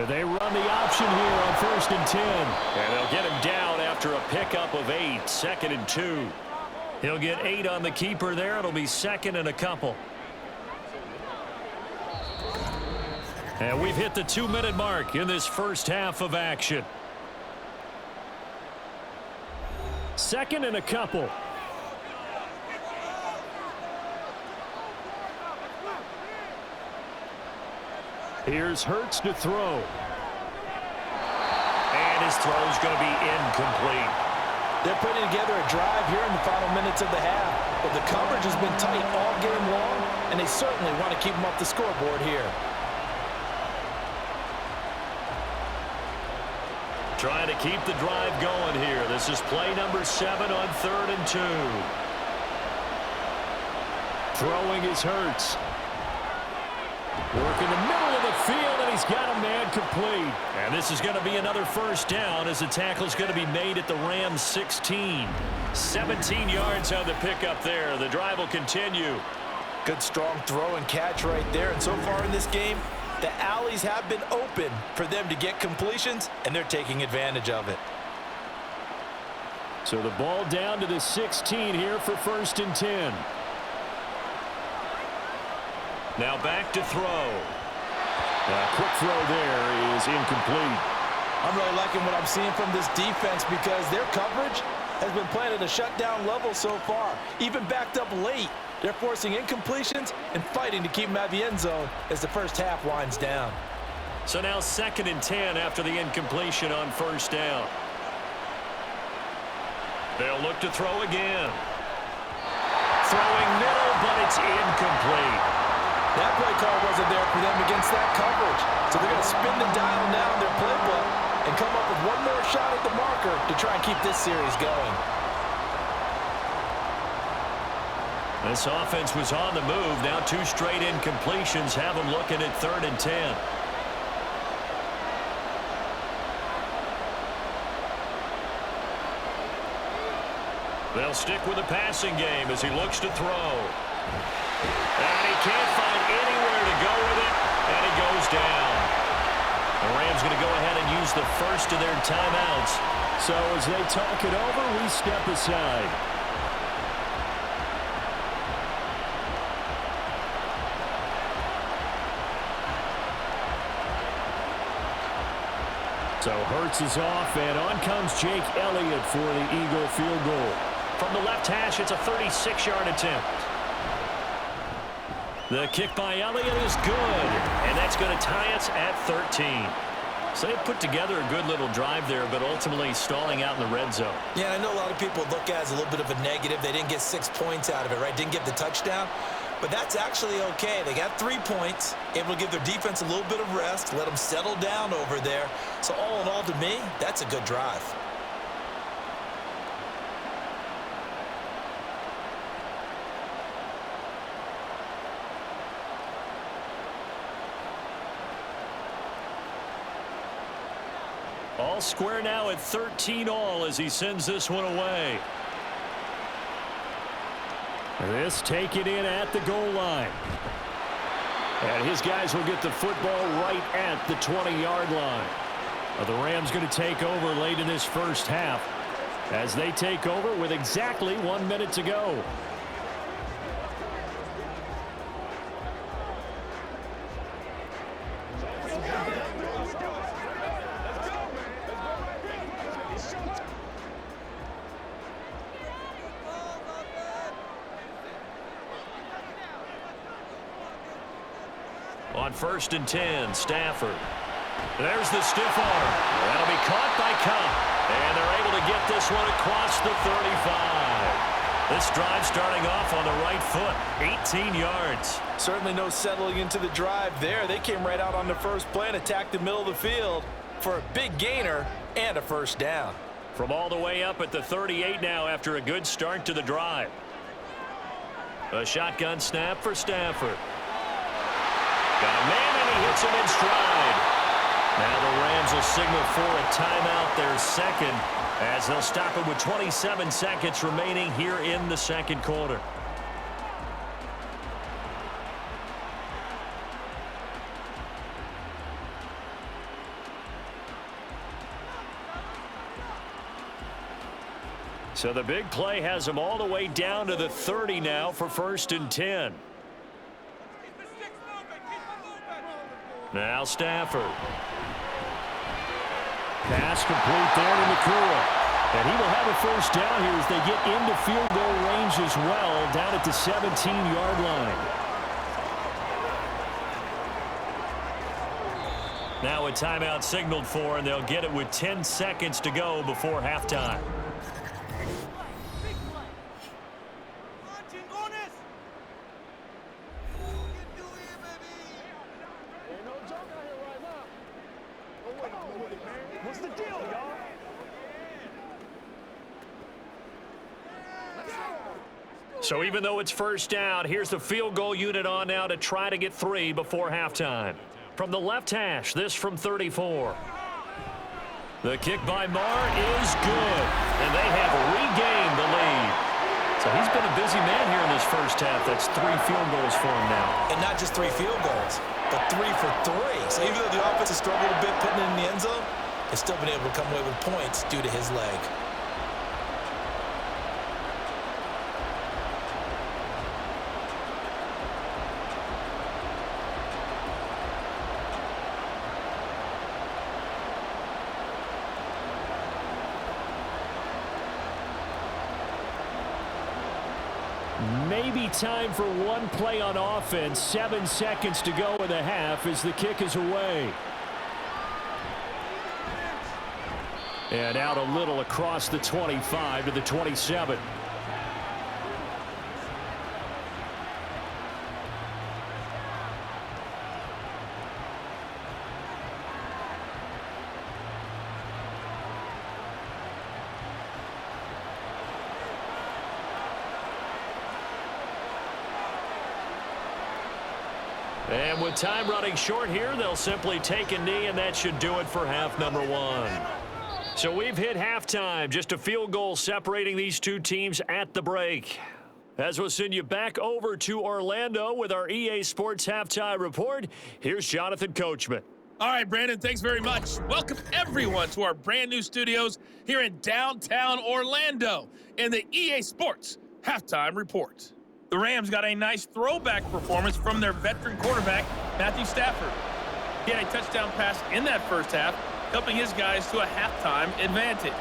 They run the option here on 1st and 10. And they'll get him down after a pickup of 8, 2nd and 2. He'll get 8 on the keeper there. It'll be 2nd and a couple. And we've hit the 2-minute mark in this first half of action. 2nd and a couple. Here's Hurts to throw. And his throw is going to be incomplete. They're putting together a drive here in the final minutes of the half. But the coverage has been tight all game long, and they certainly want to keep them off the scoreboard here. Trying to keep the drive going here. This is play number 7 on 3rd and 2. Throwing is Hurts. Work in the middle of the field, and he's got a man complete. And this is going to be another first down as the tackle's going to be made at the Rams 16. 17 yards on the pickup there. The drive will continue. Good strong throw and catch right there. And so far in this game, the alleys have been open for them to get completions, and they're taking advantage of it. So the ball down to the 16 here for 1st and 10. Now back to throw. Quick throw there is incomplete. I'm really liking what I'm seeing from this defense because their coverage has been playing at a shutdown level so far. Even backed up late, they're forcing incompletions and fighting to keep them out of the end zone as the first half winds down. So now 2nd and 10 after the incompletion on 1st down. They'll look to throw again. Throwing middle, but it's incomplete. That play call wasn't there for them against that coverage. So they're going to spin the dial now in their playbook and come up with one more shot at the marker to try and keep this series going. This offense was on the move. Now 2 straight incompletions have them looking at 3rd and 10. They'll stick with the passing game as he looks to throw. And he can't find anywhere to go with it, and he goes down. The Rams going to go ahead and use the first of their timeouts. So as they talk it over, we step aside. So Hurts is off, and on comes Jake Elliott for the Eagle field goal. From the left hash, it's a 36-yard attempt. The kick by Elliott is good, and that's going to tie us at 13. So they put together a good little drive there, but ultimately stalling out in the red zone. Yeah, I know a lot of people look at it as a little bit of a negative. They didn't get 6 points out of it, right? Didn't get the touchdown. But that's actually okay. They got 3 points, able to give their defense a little bit of rest, let them settle down over there. So all in all, to me, that's a good drive. All square now at 13 all as he sends this one away. This taken in at the goal line. And his guys will get the football right at the 20-yard line. The Rams going to take over late in this first half as they take over with exactly 1 minute to go. On 1st and 10, Stafford. There's the stiff arm. That'll be caught by Cup. And they're able to get this one across the 35. This drive starting off on the right foot, 18 yards. Certainly no settling into the drive there. They came right out on the first play and attacked the middle of the field for a big gainer and a first down. From all the way up at the 38 now after a good start to the drive. A shotgun snap for Stafford. Got a man, and he hits him in stride. Now the Rams will signal for a timeout, their second, as they'll stop it with 27 seconds remaining here in the second quarter. So the big play has them all the way down to the 30 now for 1st and 10. Now Stafford. Pass complete there to Nakua. And he will have a first down here as they get into field goal range as well, down at the 17-yard line. Now a timeout signaled for, and they'll get it with 10 seconds to go before halftime. What's the deal, y'all? So even though it's first down, here's the field goal unit on now to try to get 3 before halftime. From the left hash, this from 34. The kick by Marr is good, and they have regained the lead. So he's been a busy man here in this first half. That's 3 field goals for him now. And not just 3 field goals, but 3 for 3. So even though the offense has struggled a bit putting it in the end zone, they've still been able to come away with points due to his leg. Maybe time for one play on offense. 7 seconds to go in the half as the kick is away. And out a little across the 25 to the 27. And with time running short here, they'll simply take a knee, and that should do it for half number 1. So we've hit halftime, just a field goal separating these two teams at the break. As we'll send you back over to Orlando with our EA Sports Halftime Report, here's Jonathan Coachman. All right, Brandon, thanks very much. Welcome, everyone, to our brand new studios here in downtown Orlando in the EA Sports Halftime Report. The Rams got a nice throwback performance from their veteran quarterback, Matthew Stafford. He had a touchdown pass in that first half, helping his guys to a halftime advantage.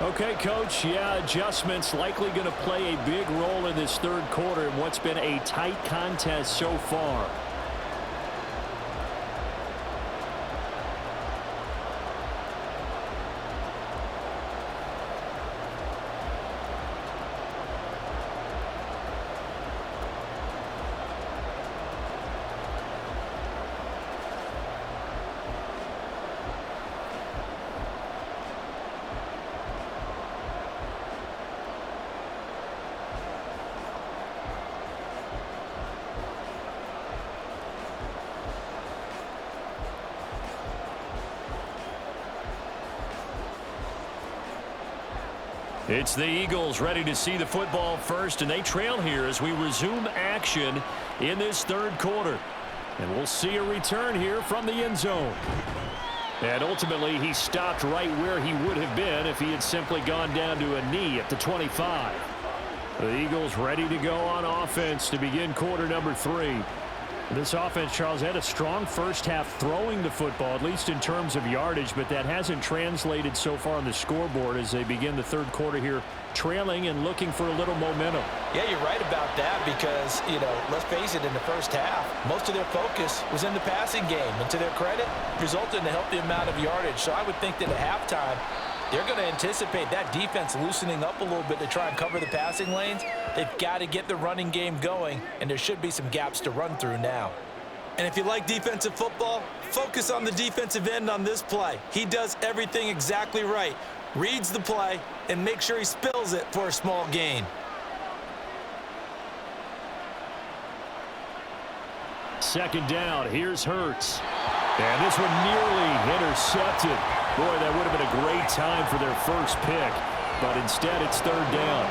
Okay, Coach, adjustments likely going to play a big role in this third quarter in what's been a tight contest so far. It's the Eagles ready to see the football first, and they trail here as we resume action in this third quarter. And we'll see a return here from the end zone. And ultimately, he stopped right where he would have been if he had simply gone down to a knee at the 25. The Eagles ready to go on offense to begin quarter number 3. This offense, Charles, had a strong first half throwing the football, at least in terms of yardage, but that hasn't translated so far on the scoreboard as they begin the third quarter here, trailing and looking for a little momentum. Yeah, you're right about that because, let's face it, in the first half, most of their focus was in the passing game. And to their credit, resulted in a healthy amount of yardage. So I would think that at halftime, they're going to anticipate that defense loosening up a little bit to try and cover the passing lanes. They've got to get the running game going, and there should be some gaps to run through now. And if you like defensive football, focus on the defensive end on this play. He does everything exactly right. Reads the play and makes sure he spills it for a small gain. Second down, here's Hurts. And this one nearly intercepted. Boy, that would have been a great time for their first pick, but instead it's third down.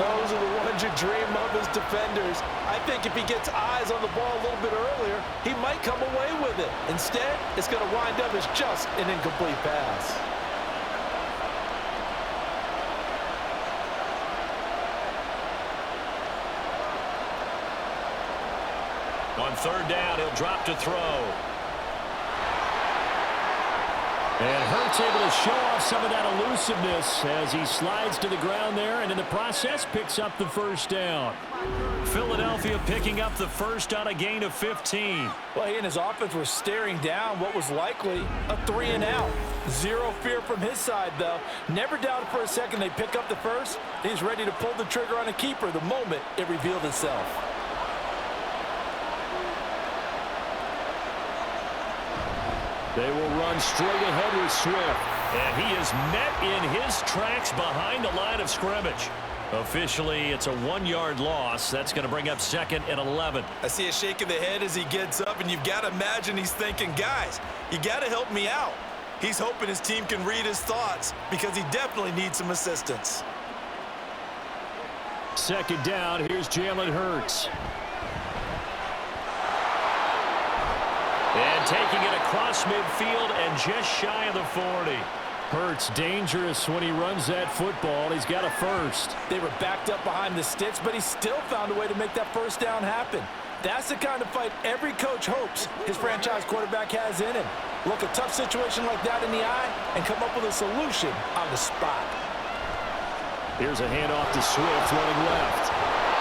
Those are the ones you dream of as defenders. I think if he gets eyes on the ball a little bit earlier, he might come away with it. Instead, it's going to wind up as just an incomplete pass. On third down, he'll drop to throw. And Hurts able to show off some of that elusiveness as he slides to the ground there and in the process picks up the first down. Philadelphia picking up the first on a gain of 15. Well, he and his offense were staring down what was likely a 3-and-out. Zero fear from his side, though. Never doubted for a second they pick up the first. He's ready to pull the trigger on a keeper the moment it revealed itself. They will run straight ahead with Swift. And he is met in his tracks behind the line of scrimmage. Officially, it's a 1-yard loss. That's going to bring up 2nd and 11. I see a shake of the head as he gets up, and you've got to imagine he's thinking, guys, you got to help me out. He's hoping his team can read his thoughts because he definitely needs some assistance. 2nd down, here's Jalen Hurts. And taking it across midfield and just shy of the 40. Hurts dangerous when he runs that football. He's got a first. They were backed up behind the sticks, but he still found a way to make that first down happen. That's the kind of fight every coach hopes his franchise quarterback has in him. Look a tough situation like that in the eye and come up with a solution on the spot. Here's a handoff to Swift running left.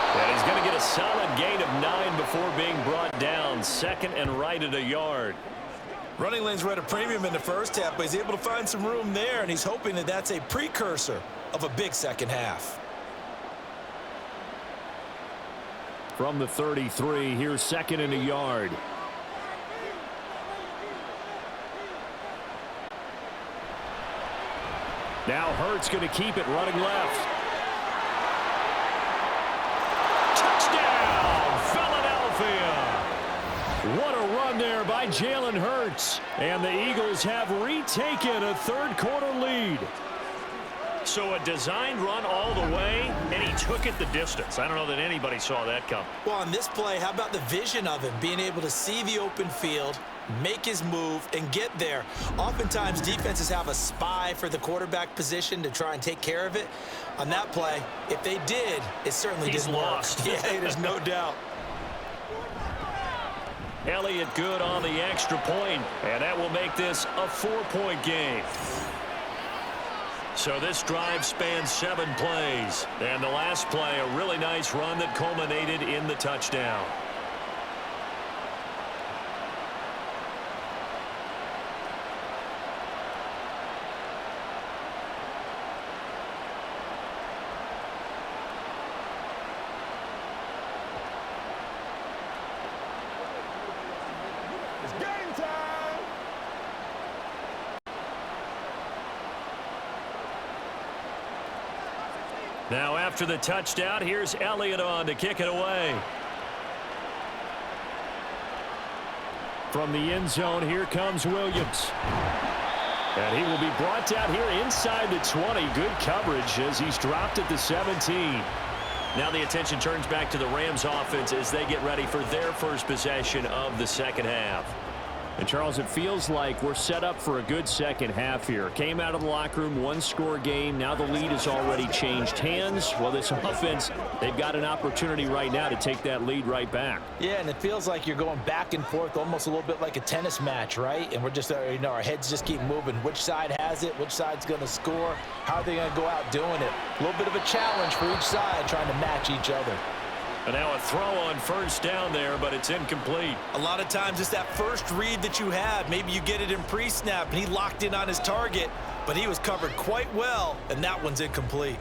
And he's going to get a solid gain of 9 before being brought down. 2nd and right at a yard. Running lanes were at a premium in the first half, but he's able to find some room there, and he's hoping that that's a precursor of a big second half. From the 33, here's 2nd and a yard. Now Hurts going to keep it running left. Touchdown, Philadelphia! What a run there by Jalen Hurts. And the Eagles have retaken a third-quarter lead. So a designed run all the way, and he took it the distance. I don't know that anybody saw that come. Well, on this play, how about the vision of him, being able to see the open field, make his move, and get there. Oftentimes, defenses have a spy for the quarterback position to try and take care of it. On that play, if they did, it certainly didn't work. Lost. Yeah, there's no doubt. Elliott good on the extra point, and that will make this a 4-point game. So this drive spans 7 plays, and the last play, a really nice run that culminated in the touchdown. It's game time. Now after the touchdown, here's Elliott on to kick it away. From the end zone, here comes Williams. And he will be brought down here inside the 20. Good coverage as he's dropped at the 17. Now the attention turns back to the Rams offense as they get ready for their first possession of the second half. And Charles, it feels like we're set up for a good second half here. Came out of the locker room, 1-score game. Now the lead has already changed hands. Well, this offense, they've got an opportunity right now to take that lead right back. Yeah, and it feels like you're going back and forth almost a little bit like a tennis match, right? And we're just, our heads just keep moving. Which side has it? Which side's going to score? How are they going to go out doing it? A little bit of a challenge for each side trying to match each other. And now a throw on first down there, but it's incomplete. A lot of times it's that first read that you have. Maybe you get it in pre-snap, and he locked in on his target, but he was covered quite well, and that one's incomplete.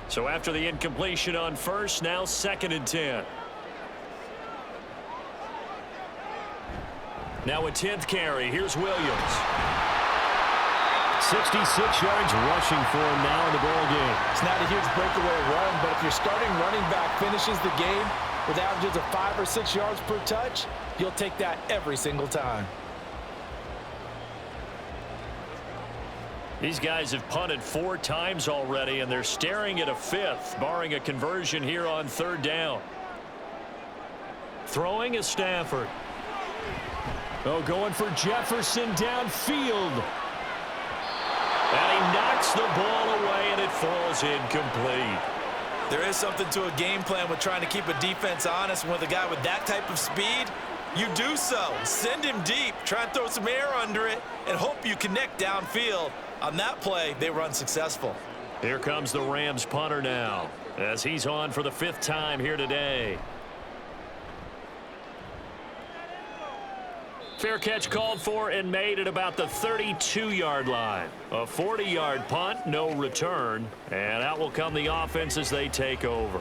So after the incompletion on first, now 2nd and 10. Now a 10th carry. Here's Williams. 66 yards rushing for him now in the ball game. It's not a huge breakaway run, but if your starting running back finishes the game with averages of 5 or 6 yards per touch, you'll take that every single time. These guys have punted 4 times already, and they're staring at a 5th, barring a conversion here on 3rd down. Throwing is Stafford. Oh, going for Jefferson downfield. And he knocks the ball away, and it falls incomplete. There is something to a game plan with trying to keep a defense honest. With a guy with that type of speed, you do so. Send him deep, try and throw some air under it, and hope you connect downfield. On that play, they were unsuccessful. Here comes the Rams punter now, as he's on for the 5th time here today. Fair catch called for and made at about the 32-yard line. A 40-yard punt, no return. And out will come the offense as they take over.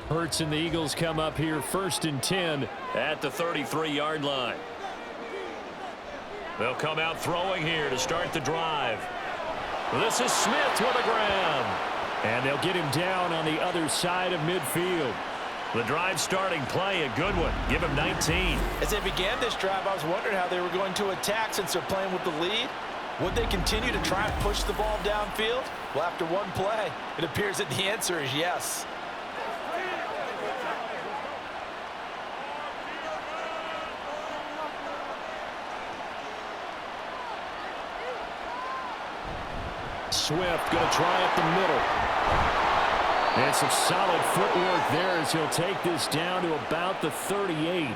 Hurts and the Eagles come up here 1st and 10 at the 33-yard line. They'll come out throwing here to start the drive. This is Smith with a grab. And they'll get him down on the other side of midfield. The drive starting play, a good one. Give him 19. As they began this drive, I was wondering how they were going to attack since they're playing with the lead. Would they continue to try and push the ball downfield? Well, after one play, it appears that the answer is yes. Swift going to try up the middle. And some solid footwork there as he'll take this down to about the 38.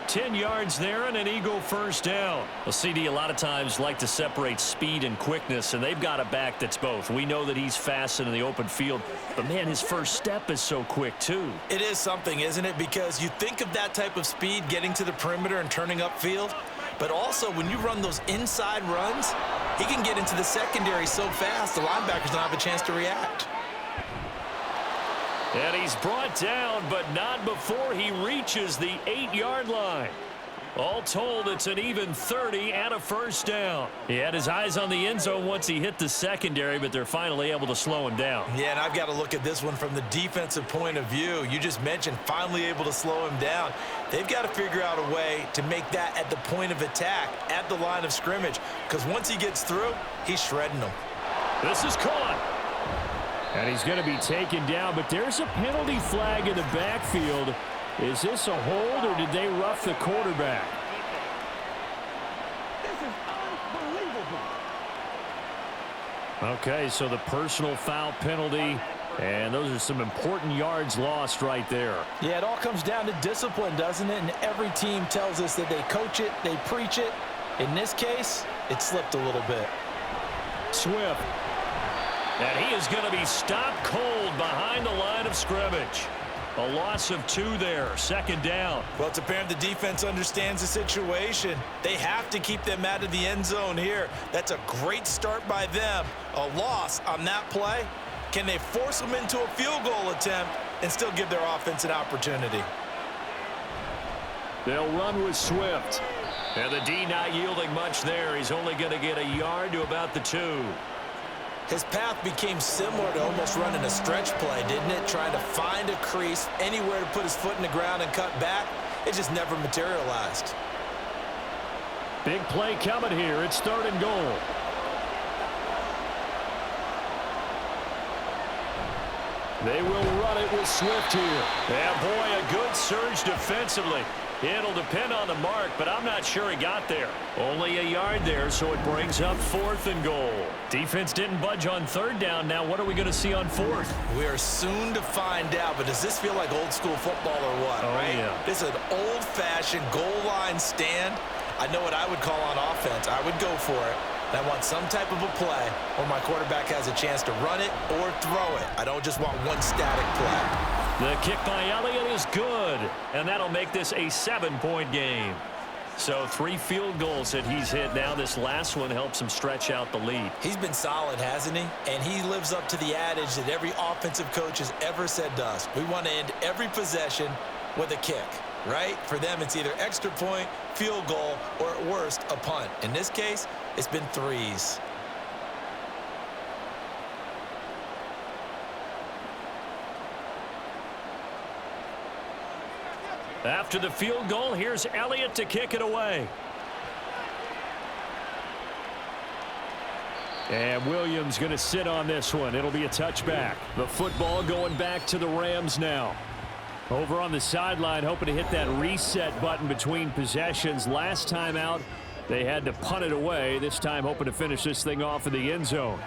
10 yards there and an Eagle first down. Well, CD, a lot of times like to separate speed and quickness, and they've got a back that's both. We know that he's fast in the open field, but, man, his first step is so quick, too. It is something, isn't it? Because you think of that type of speed getting to the perimeter and turning upfield, but also when you run those inside runs, he can get into the secondary so fast the linebackers don't have a chance to react. And he's brought down, but not before he reaches the 8-yard line. All told, it's an even 30 and a first down. He had his eyes on the end zone once he hit the secondary, but they're finally able to slow him down. Yeah, and I've got to look at this one from the defensive point of view. You just mentioned finally able to slow him down. They've got to figure out a way to make that at the point of attack, at the line of scrimmage, because once he gets through, he's shredding them. This is caught. And he's going to be taken down, but there's a penalty flag in the backfield. Is this a hold, or did they rough the quarterback? This is unbelievable. Okay, so the personal foul penalty, and those are some important yards lost right there. Yeah, it all comes down to discipline, doesn't it? And every team tells us that they coach it, they preach it. In this case, it slipped a little bit. Swift. And he is going to be stopped cold behind the line of scrimmage. A loss of 2 there, 2nd down. Well, it's apparent the defense understands the situation. They have to keep them out of the end zone here. That's a great start by them. A loss on that play. Can they force them into a field goal attempt and still give their offense an opportunity? They'll run with Swift. And the D not yielding much there. He's only going to get a yard to about the 2. His path became similar to almost running a stretch play, didn't it? Trying to find a crease, anywhere to put his foot in the ground and cut back. It just never materialized. Big play coming here. It's 3rd and goal. They will run it with Swift here. Yeah, boy, a good surge defensively. It'll depend on the mark, but I'm not sure he got there. Only a yard there, so it brings up 4th and goal. Defense didn't budge on 3rd down. Now what are we going to see on 4th? We are soon to find out, but does this feel like old school football or what, right? Yeah. This is an old-fashioned goal line stand. I know what I would call on offense. I would go for it. And I want some type of a play where my quarterback has a chance to run it or throw it. I don't just want one static play. The kick by Elliott is good, and that'll make this a 7-point game. So 3 field goals that he's hit now. This last one helps him stretch out the lead. He's been solid, hasn't he? And he lives up to the adage that every offensive coach has ever said to us. We want to end every possession with a kick, right? For them, it's either extra point, field goal, or at worst, a punt. In this case, it's been 3s. After the field goal, here's Elliott to kick it away. And Williams going to sit on this one. It'll be a touchback. The football going back to the Rams now. Over on the sideline, hoping to hit that reset button between possessions. Last time out, they had to punt it away. This time, hoping to finish this thing off in the end zone.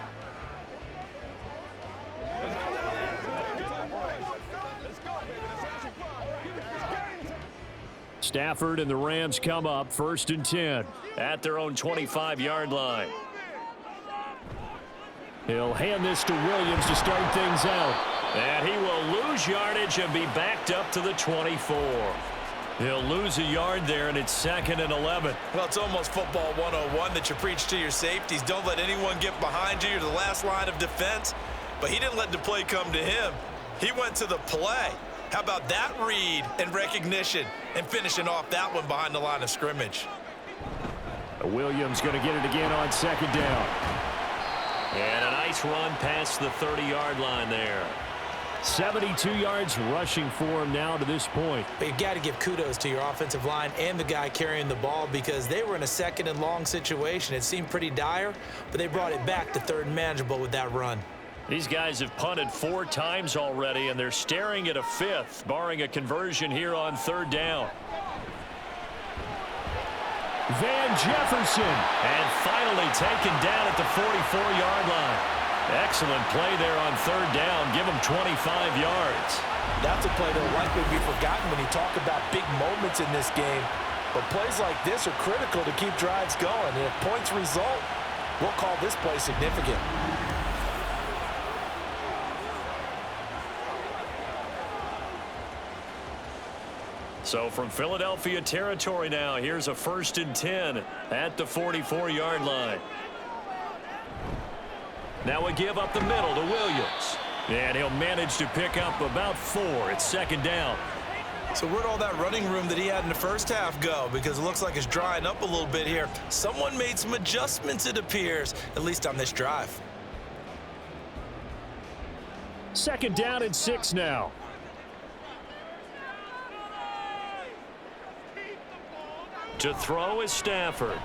Stafford and the Rams come up 1st and 10 at their own 25-yard line. He'll hand this to Williams to start things out. And he will lose yardage and be backed up to the 24. He'll lose a yard there, and it's 2nd and 11. Well, it's almost football 101 that you preach to your safeties. Don't let anyone get behind you. You're the last line of defense. But he didn't let the play come to him. He went to the play. How about that read and recognition and finishing off that one behind the line of scrimmage? Williams going to get it again on second down. And a nice run past the 30-yard line there. 72 yards rushing for him now to this point. But you've got to give kudos to your offensive line and the guy carrying the ball because they were in a second and long situation. It seemed pretty dire, but they brought it back to third and manageable with that run. These guys have punted 4 times already, and they're staring at a 5th, barring a conversion here on third down. Van Jefferson. And finally taken down at the 44-yard line. Excellent play there on third down. Give him 25 yards. That's a play that will likely be forgotten when you talk about big moments in this game. But plays like this are critical to keep drives going. And if points result, we'll call this play significant. So from Philadelphia territory now, here's a 1st and 10 at the 44-yard line. Now a give up the middle to Williams. And he'll manage to pick up about 4. It's second down. So where'd all that running room that he had in the first half go? Because it looks like it's drying up a little bit here. Someone made some adjustments, it appears, at least on this drive. Second down and 6 now. To throw is Stafford.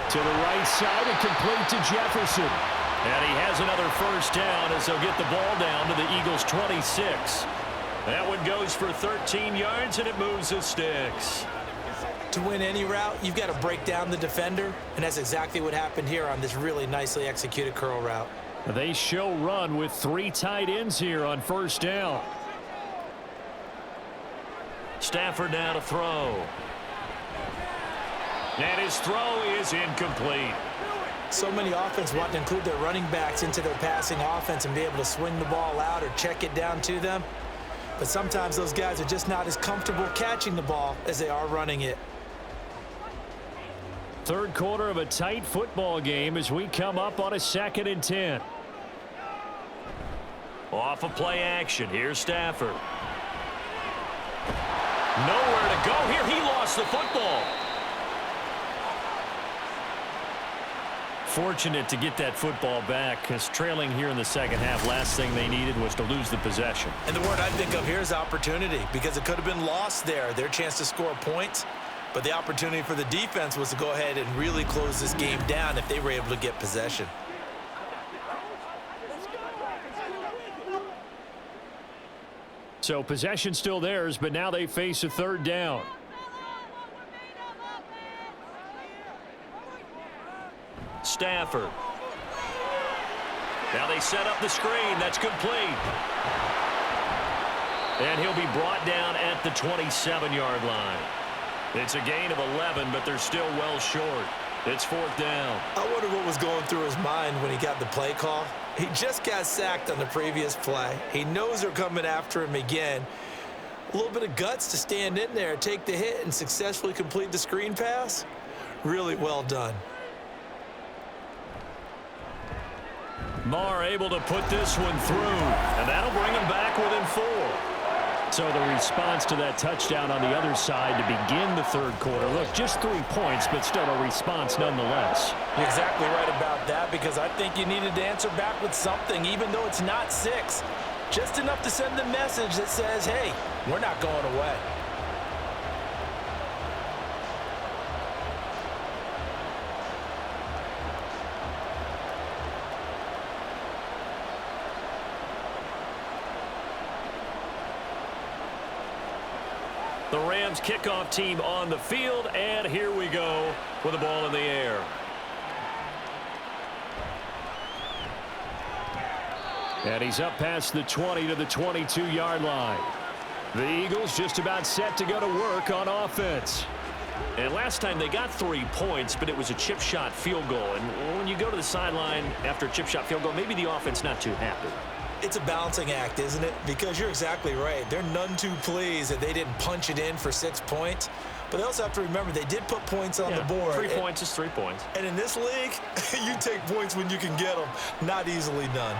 To the right side and complete to Jefferson. And he has another first down as they'll get the ball down to the Eagles' 26. That one goes for 13 yards, and it moves the sticks. To win any route, you've got to break down the defender, and that's exactly what happened here on this really nicely executed curl route. They show run with 3 tight ends here on first down. Stafford now to throw. And his throw is incomplete. So many offenses want to include their running backs into their passing offense and be able to swing the ball out or check it down to them. But sometimes those guys are just not as comfortable catching the ball as they are running it. Third quarter of a tight football game as we come up on a 2nd and 10. Off of play action. Here's Stafford. Nowhere to go here. He lost the football. Fortunate to get that football back because trailing here in the second half, last thing they needed was to lose the possession. And the word I think of here is opportunity because it could have been lost there. Their chance to score points. But the opportunity for the defense was to go ahead and really close this game down if they were able to get possession. So possession still theirs, but now they face a third down. Stafford. Now they set up the screen. That's complete. And he'll be brought down at the 27-yard line. It's a gain of 11, but they're still well short. It's 4th down. I wonder what was going through his mind when he got the play call. He just got sacked on the previous play. He knows they're coming after him again. A little bit of guts to stand in there, take the hit, and successfully complete the screen pass. Really well done. Marr able to put this one through, and that'll bring him back within 4. So the response to that touchdown on the other side to begin the third quarter. Look, just 3 points, but still a response nonetheless. You're exactly right about that because I think you needed to answer back with something, even though it's not 6. Just enough to send the message that says, hey, we're not going away. The Rams kickoff team on the field, and here we go with the ball in the air. And he's up past the 20 to the 22-yard line. The Eagles just about set to go to work on offense. And last time they got 3 points, but it was a chip shot field goal. And when you go to the sideline after a chip shot field goal, maybe the offense not too happy. It's a balancing act, isn't it? Because you're exactly right. They're none too pleased that they didn't punch it in for 6 points. But they also have to remember they did put points on the board. 3 points is 3 points. And in this league, you take points when you can get them. Not easily done.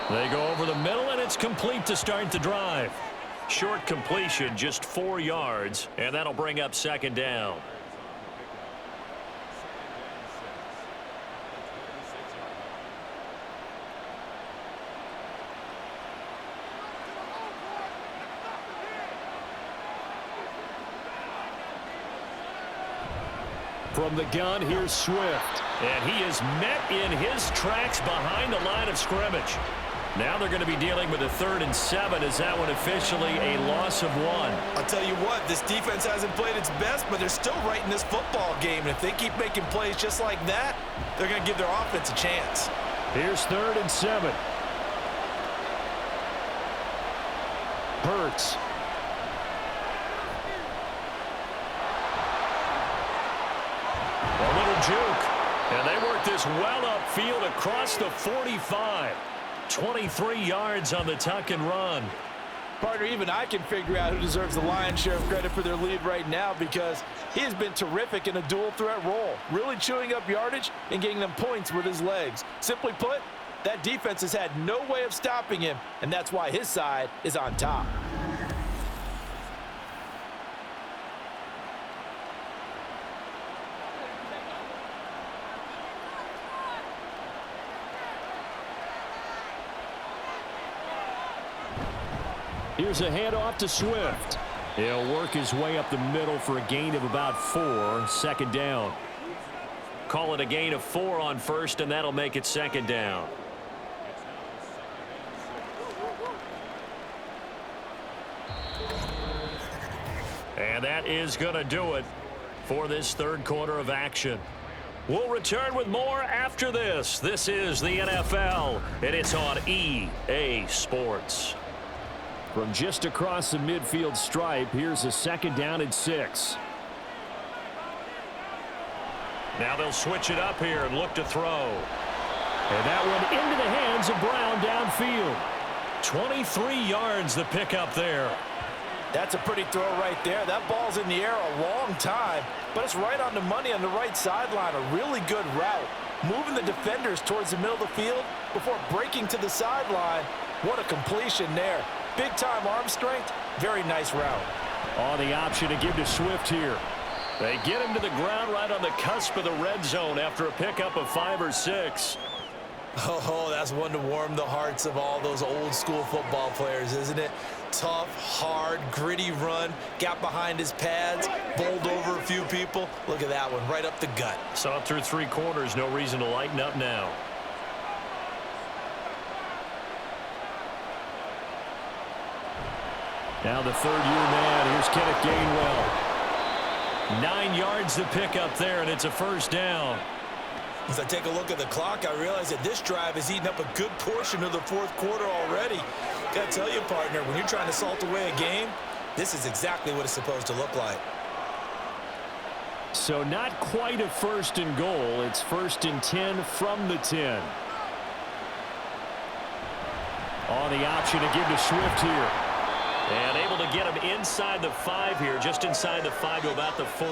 They go over the middle, and it's complete to start the drive. Short completion, just 4 yards, and that'll bring up second down. From the gun, here's Swift. And he is met in his tracks behind the line of scrimmage. Now they're going to be dealing with a 3rd and 7. Is that one officially a loss of 1? I'll tell you what, this defense hasn't played its best, but they're still right in this football game. And if they keep making plays just like that, they're going to give their offense a chance. Here's 3rd and 7. Hurts. A little juke. And they work this well upfield across the 45. 23 yards on the tuck and run. Partner, even I can figure out who deserves the lion's share of credit for their lead right now, because he has been terrific in a dual threat role, really chewing up yardage and getting them points with his legs. Simply put, that defense has had no way of stopping him, and that's why his side is on top. Here's a handoff to Swift. He'll work his way up the middle for a gain of about 4. Second down. Call it a gain of 4 on first, and that'll make it second down. And that is going to do it for this 3rd quarter of action. We'll return with more after this. This is the NFL, and it's on EA Sports. From just across the midfield stripe, here's a 2nd down and 6. Now they'll switch it up here and look to throw. And that one into the hands of Brown downfield. 23 yards the pickup there. That's a pretty throw right there. That ball's in the air a long time, but it's right on the money on the right sideline. A really good route. Moving the defenders towards the middle of the field before breaking to the sideline. What a completion there. Big-time arm strength. Very nice route. Oh, the option to give to Swift here. They get him to the ground right on the cusp of the red zone after a pickup of 5 or 6. Oh, that's one to warm the hearts of all those old-school football players, isn't it? Tough, hard, gritty run. Got behind his pads, bowled over a few people. Look at that one, right up the gut. Saw it through 3 quarters. No reason to lighten up now. Now the 3rd-year man. Here's Kenneth Gainwell. 9 yards to pick up there, and it's a first down. As I take a look at the clock, I realize that this drive has eaten up a good portion of the 4th quarter already. Gotta tell you, partner, when you're trying to salt away a game, this is exactly what it's supposed to look like. So not quite a 1st and goal. It's 1st and 10 from the 10. On the option to give to Swift here. And able to get him inside the 5 here, just inside the 5 to about the 4.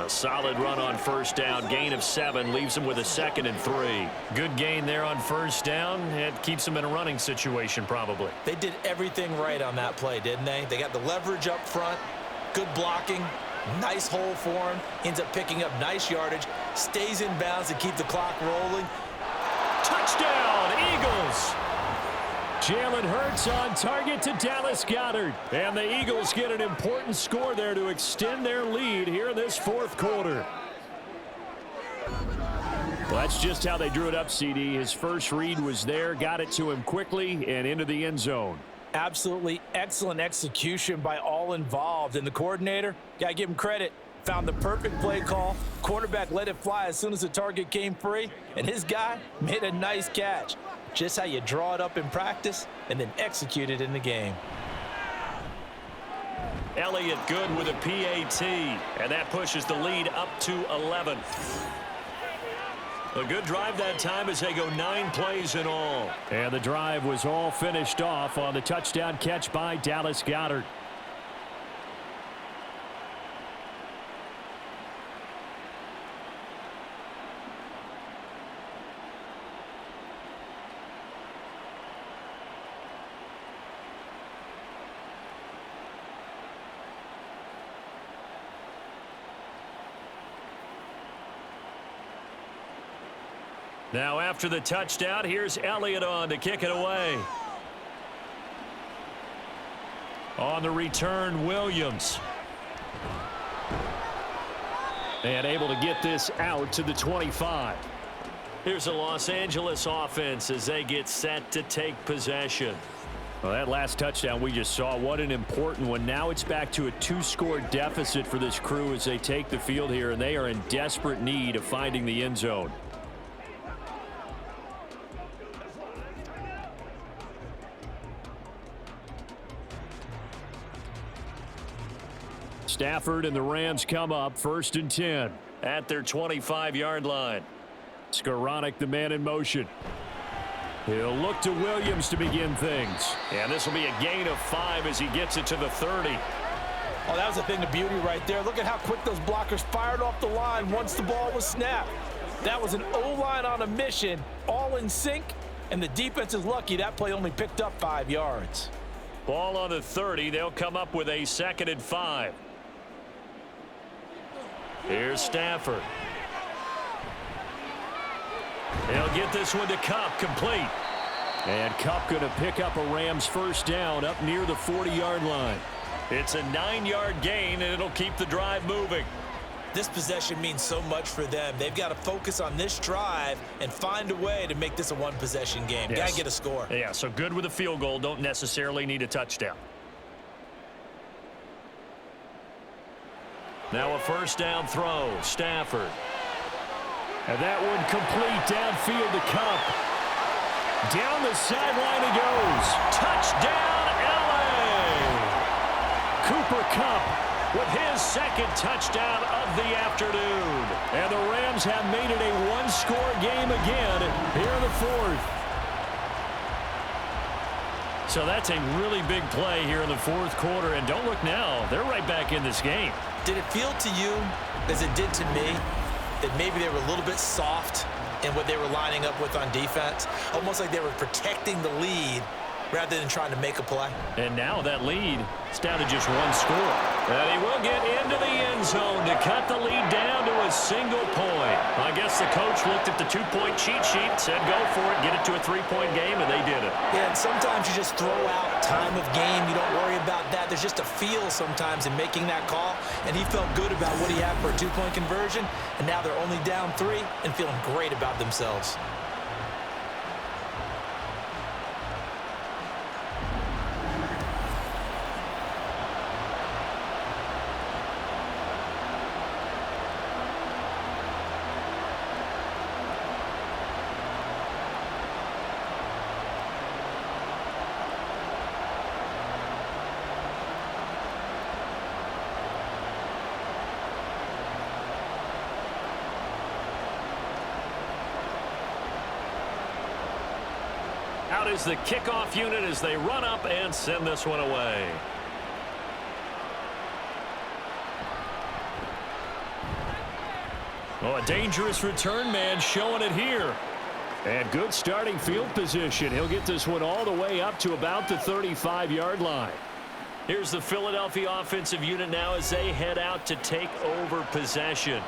A solid run on first down, gain of 7, leaves him with a 2nd and 3. Good gain there on first down. It keeps him in a running situation probably. They did everything right on that play, didn't they? They got the leverage up front, good blocking, nice hole for him, ends up picking up nice yardage, stays in bounds to keep the clock rolling. Touchdown, Eagles! Jalen Hurts on target to Dallas Goedert. And the Eagles get an important score there to extend their lead here in this 4th quarter. Well, that's just how they drew it up, CD. His first read was there, got it to him quickly and into the end zone. Absolutely excellent execution by all involved. And the coordinator, gotta give him credit, found the perfect play call. Quarterback let it fly as soon as the target came free, and his guy made a nice catch. Just how you draw it up in practice and then execute it in the game. Elliott good with a PAT, and that pushes the lead up to 11. A good drive that time as they go 9 plays in all. And the drive was all finished off on the touchdown catch by Dallas Goedert. Now after the touchdown, here's Elliott on to kick it away. On the return, Williams. And able to get this out to the 25. Here's the Los Angeles offense as they get set to take possession. Well, that last touchdown we just saw, what an important one. Now it's back to a 2-score deficit for this crew as they take the field here, and they are in desperate need of finding the end zone. Stafford and the Rams come up 1st and 10 at their 25-yard line. Skoranek, the man in motion. He'll look to Williams to begin things. And this will be a gain of 5 as he gets it to the 30. Oh, that was a thing of beauty right there. Look at how quick those blockers fired off the line once the ball was snapped. That was an O-line on a mission, all in sync, and the defense is lucky that play only picked up 5 yards. Ball on the 30. They'll come up with a 2nd and 5. Here's Stafford. He'll get this one to Kupp, complete. And Kupp going to pick up a Rams first down up near the 40-yard line. It's a 9-yard gain, and it'll keep the drive moving. This possession means so much for them. They've got to focus on this drive and find a way to make this a one-possession game. Yes. Got to get a score. Yeah, so good with a field goal. Don't necessarily need a touchdown. Now a first down throw. Stafford. And that one complete downfield to Kupp. Down the sideline he goes. Touchdown, L.A. Cooper Kupp with his 2nd touchdown of the afternoon. And the Rams have made it a 1-score game again here in the 4th. So that's a really big play here in the 4th quarter. And don't look now, they're right back in this game. Did it feel to you, as it did to me, that maybe they were a little bit soft in what they were lining up with on defense? Almost like they were protecting the lead rather than trying to make a play. And now that lead is down to just 1 score. And he will get into the end zone to cut the lead down to a single point. I guess the coach looked at the 2-point cheat sheet, said go for it, get it to a 3-point game, and they did it. Yeah, and sometimes you just throw out time of game. You don't worry about that. There's just a feel sometimes in making that call, and he felt good about what he had for a 2-point conversion, and now they're only down 3 and feeling great about themselves. Out is the kickoff unit as they run up and send this one away. Oh, a dangerous return man showing it here. And good starting field position. He'll get this one all the way up to about the 35-yard line. Here's the Philadelphia offensive unit now as they head out to take over possession.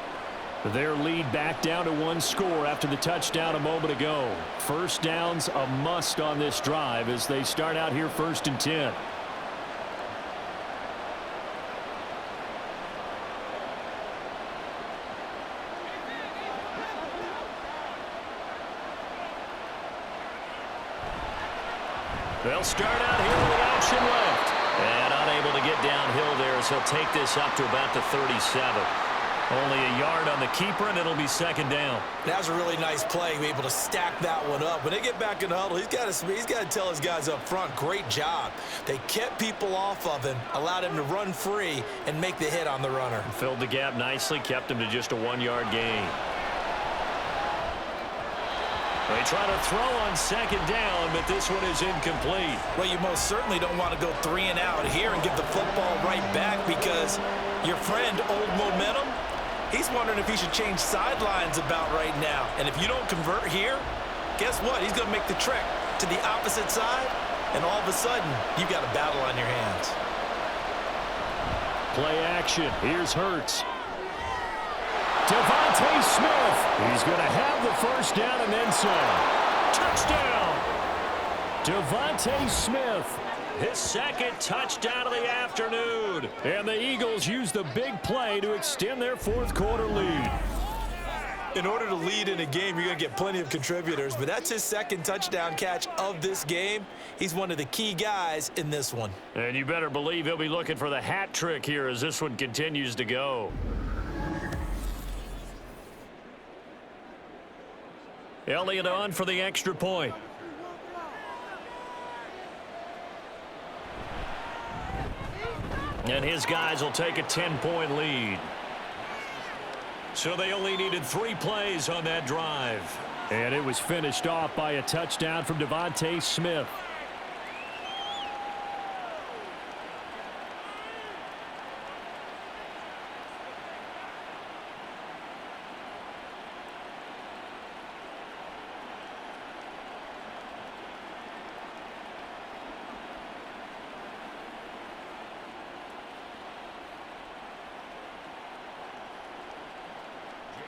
Their lead back down to 1 score after the touchdown a moment ago. First down's a must on this drive as they start out here 1st and 10. They'll start out here with option left. And unable to get downhill there as he'll take this up to about the 37. Only a yard on the keeper, and it'll be 2nd down. That was a really nice play, be able to stack that one up. When they get back in the huddle, he's got to tell his guys up front, great job. They kept people off of him, allowed him to run free, and make the hit on the runner. Filled the gap nicely, kept him to just a 1-yard gain. They try to throw on 2nd down, but this one is incomplete. Well, you most certainly don't want to go 3 and out here and give the football right back because your friend, Old Momentum, he's wondering if he should change sidelines about right now. And if you don't convert here, guess what? He's going to make the trek to the opposite side, and all of a sudden, you've got a battle on your hands. Play action. Here's Hurts. Devontae Smith. He's He's going to have the first down and then some. Touchdown! Devontae Smith. His second touchdown of the afternoon. And the Eagles use the big play to extend their fourth quarter lead. In order to lead in a game, you're going to get plenty of contributors, but that's his second touchdown catch of this game. He's one of the key guys in this one. And you better believe he'll be looking for the hat trick here as this one continues to go. Elliott on for the extra point. And his guys will take a 10-point lead. So they only needed 3 plays on that drive. And it was finished off by a touchdown from Devontae Smith.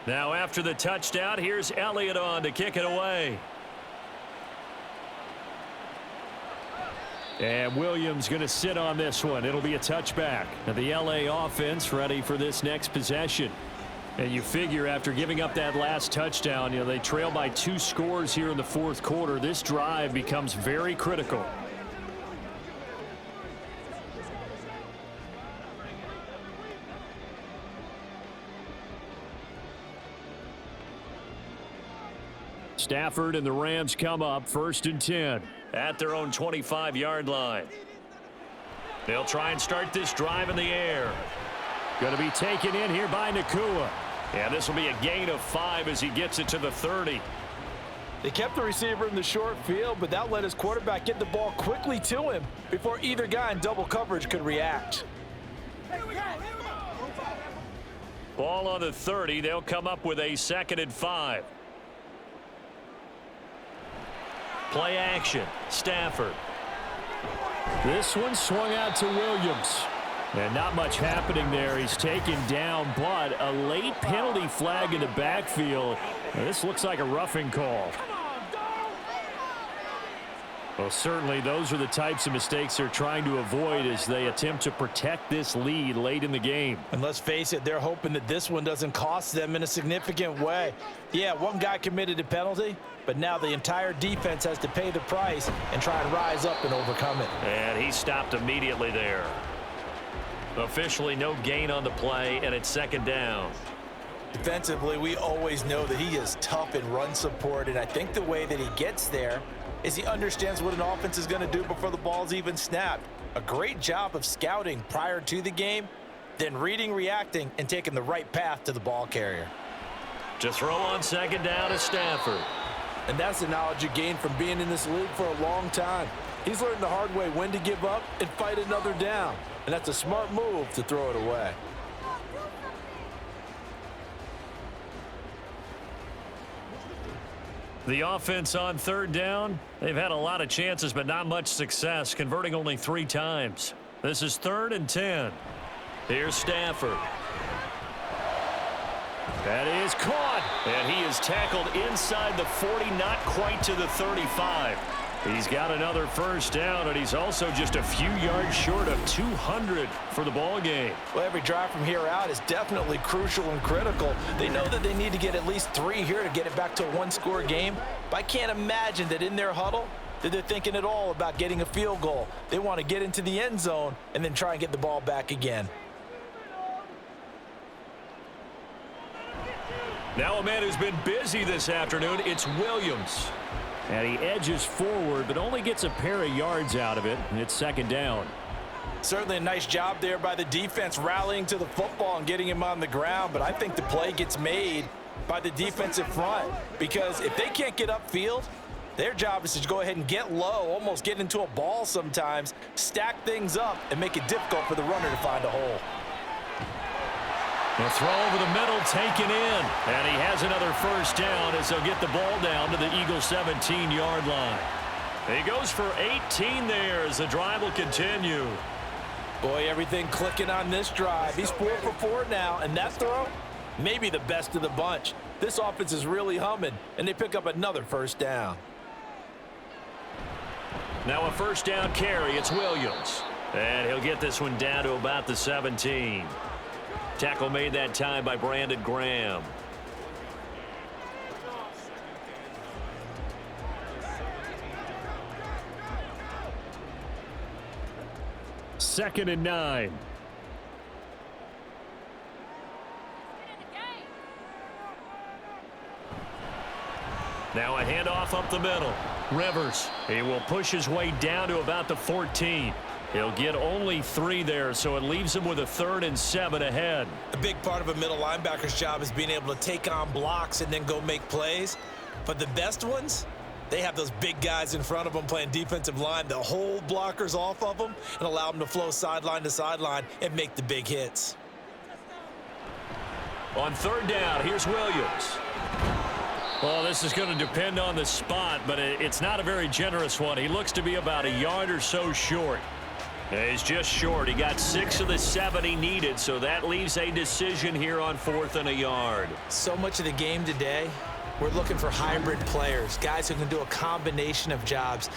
Now after the touchdown, here's Elliott on to kick it away. And Williams going to sit on this one. It'll be a touchback. Now the LA offense ready for this next possession. And you figure after giving up that last touchdown, they trail by 2 scores here in the fourth quarter. This drive becomes very critical. Stafford and the Rams come up 1st and 10 at their own 25-yard line. They'll try and start this drive in the air. Going to be taken in here by Nakua. Yeah, this will be a gain of 5 as he gets it to the 30. They kept the receiver in the short field, but that let his quarterback get the ball quickly to him before either guy in double coverage could react. Ball on the 30. They'll come up with a 2nd and 5. Play action. Stafford. This one swung out to Williams. And not much happening there. He's taken down, but a late penalty flag in the backfield. Now, this looks like a roughing call. Well, certainly those are the types of mistakes they're trying to avoid as they attempt to protect this lead late in the game. And let's face it, they're hoping that this one doesn't cost them in a significant way. Yeah, one guy committed a penalty, but now the entire defense has to pay the price and try and rise up and overcome it. And he stopped immediately there. Officially no gain on the play, and it's 2nd down. Defensively, we always know that he is tough in run support, and I think the way that he gets there is he understands what an offense is going to do before the ball's even snapped. A great job of scouting prior to the game, then reading, reacting, and taking the right path to the ball carrier. To throw on 2nd down is Stafford. And that's the knowledge you gain from being in this league for a long time. He's learned the hard way when to give up and fight another down. And that's a smart move to throw it away. The offense on 3rd down, they've had a lot of chances but not much success, converting only 3 times. This is 3rd and 10. Here's Stafford. That is caught, and he is tackled inside the 40, not quite to the 35. He's got another first down, and he's also just a few yards short of 200 for the ball game. Well, every drive from here out is definitely crucial and critical. They know that they need to get at least 3 here to get it back to a 1-score game. But I can't imagine that in their huddle that they're thinking at all about getting a field goal. They want to get into the end zone and then try and get the ball back again. Now a man who's been busy this afternoon, it's Williams. And he edges forward, but only gets a pair of yards out of it, and it's 2nd down. Certainly a nice job there by the defense rallying to the football and getting him on the ground, but I think the play gets made by the defensive front because if they can't get upfield, their job is to go ahead and get low, almost get into a ball sometimes, stack things up, and make it difficult for the runner to find a hole. The throw over the middle, taken in. And he has another first down as they'll get the ball down to the Eagles' 17-yard line. He goes for 18 there as the drive will continue. Boy, everything clicking on this drive. He's 4 for 4 now, and that throw, maybe the best of the bunch. This offense is really humming, and they pick up another first down. Now a first down carry. It's Williams. And he'll get this one down to about the 17. Tackle made that time by Brandon Graham. Second and 9. Now a handoff up the middle. Rivers, he will push his way down to about the 14. He'll get only 3 there, so it leaves him with a 3rd and 7 ahead. A big part of a middle linebacker's job is being able to take on blocks and then go make plays. But the best ones, they have those big guys in front of them playing defensive line that hold blockers off of them and allow them to flow sideline to sideline and make the big hits. On 3rd down, here's Williams. Well, this is going to depend on the spot, but it's not a very generous one. He looks to be about a yard or so short. He's just short. He got 6 of the 7 he needed, so that leaves a decision here on 4th and a yard. So much of the game today, we're looking for hybrid players, guys who can do a combination of jobs.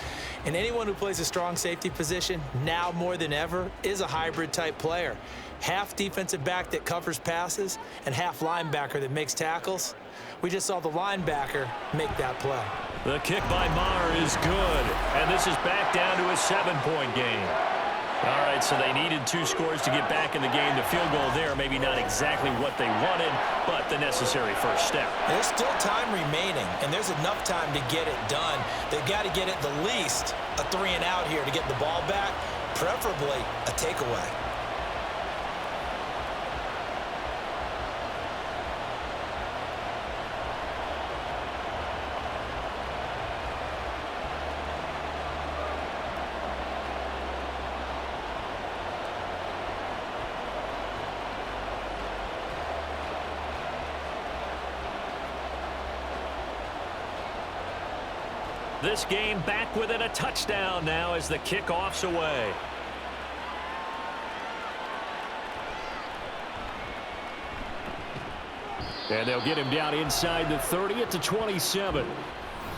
And anyone who plays a strong safety position, now more than ever, is a hybrid type player. Half defensive back that covers passes and half linebacker that makes tackles. We just saw the linebacker make that play. The kick by Maher is good, and this is back down to a 7-point game. All right, so they needed 2 scores to get back in the game. The field goal there, maybe not exactly what they wanted, but the necessary first step. There's still time remaining, and there's enough time to get it done. They've got to get at the least a 3 and out here to get the ball back, preferably a takeaway. This game back within a touchdown now as the kickoff's away. And they'll get him down inside the 30 at the 27.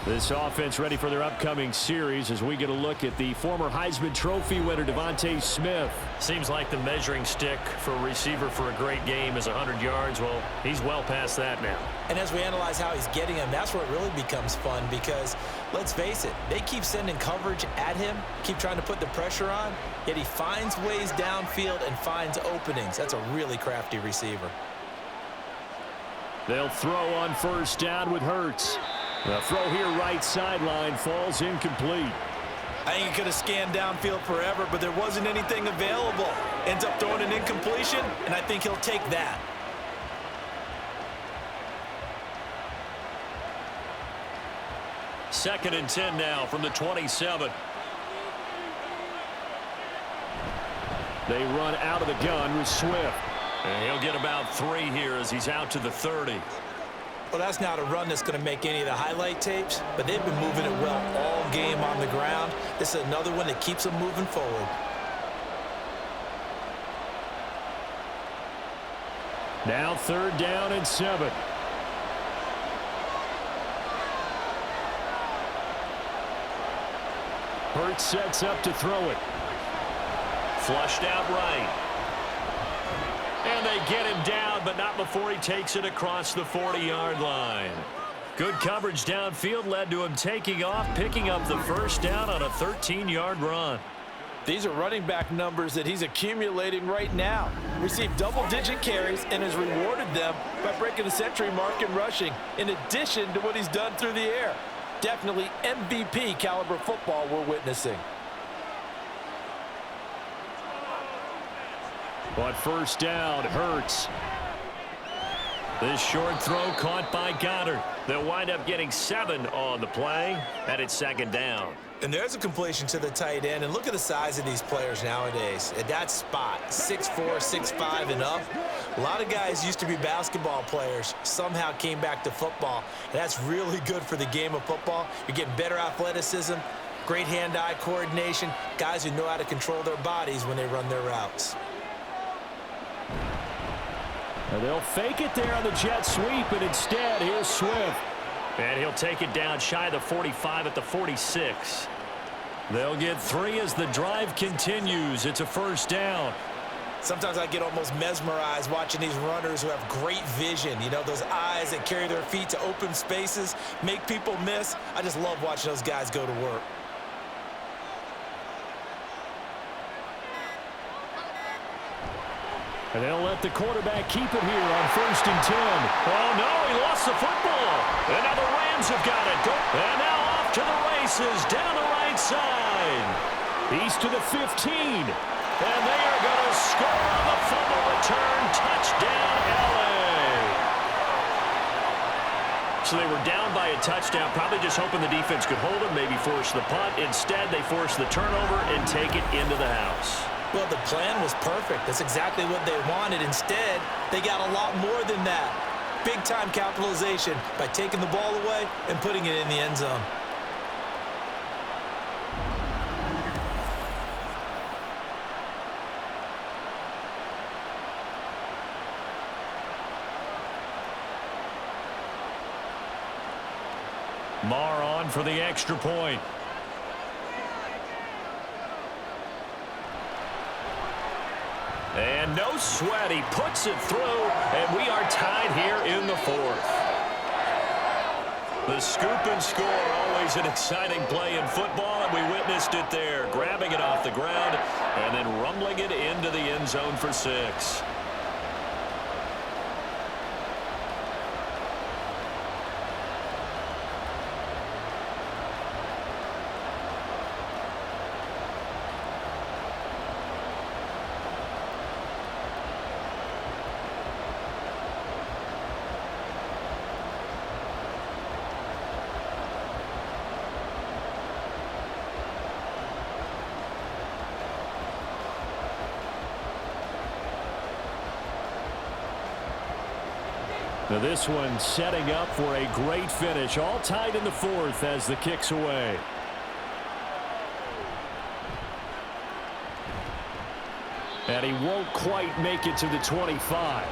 This offense ready for their upcoming series as we get a look at the former Heisman Trophy winner Devontae Smith. Seems like the measuring stick for a receiver for a great game is 100 yards. Well, he's well past that now. And as we analyze how he's getting him, that's where it really becomes fun because, let's face it, they keep sending coverage at him, keep trying to put the pressure on, yet he finds ways downfield and finds openings. That's a really crafty receiver. They'll throw on first down with Hurts. The throw here right sideline falls incomplete. I think he could have scanned downfield forever, but there wasn't anything available. Ends up throwing an incompletion, and I think he'll take that. Second and 10 now from the 27. They run out of the gun with Swift. And he'll get about 3 here as he's out to the 30. Well, that's not a run that's going to make any of the highlight tapes, but they've been moving it well all game on the ground. This is another one that keeps them moving forward. Now 3rd down and 7. Hurts sets up to throw it. Flushed out right. And they get him down, but not before he takes it across the 40-yard line. Good coverage downfield led to him taking off, picking up the first down on a 13-yard run. These are running back numbers that he's accumulating right now. Received double-digit carries and has rewarded them by breaking the century mark in rushing, in addition to what he's done through the air. Definitely MVP caliber football we're witnessing. But first down, Hurts. This short throw caught by Goddard. They'll wind up getting 7 on the play, and it's 2nd down. And there's a completion to the tight end. And look at the size of these players nowadays. At that spot, 6'4", 6'5", and up. A lot of guys used to be basketball players, somehow came back to football. And that's really good for the game of football. You're getting better athleticism, great hand-eye coordination, guys who know how to control their bodies when they run their routes. And they'll fake it there on the jet sweep, and instead, here's Swift. And he'll take it down shy of the 45 at the 46. They'll get 3 as the drive continues. It's a first down. Sometimes I get almost mesmerized watching these runners who have great vision. You know, those eyes that carry their feet to open spaces, make people miss. I just love watching those guys go to work. And they'll let the quarterback keep it here on 1st and 10. Oh, no, he lost the football. And now the Rams have got it. And now off to the races down the right side. He's to the 15. And they are going to score on the fumble return. Touchdown, L.A. So they were down by a touchdown, probably just hoping the defense could hold them, maybe force the punt. Instead, they force the turnover and take it into the house. Well, the plan was perfect. That's exactly what they wanted. Instead, they got a lot more than that. Big-time capitalization by taking the ball away and putting it in the end zone. Marr on for the extra point. And no sweat, he puts it through, and we are tied here in the 4th. The scoop and score, always an exciting play in football, and we witnessed it there, grabbing it off the ground and then rumbling it into the end zone for 6. Now this one setting up for a great finish. All tied in the 4th as the kick's away. And he won't quite make it to the 25.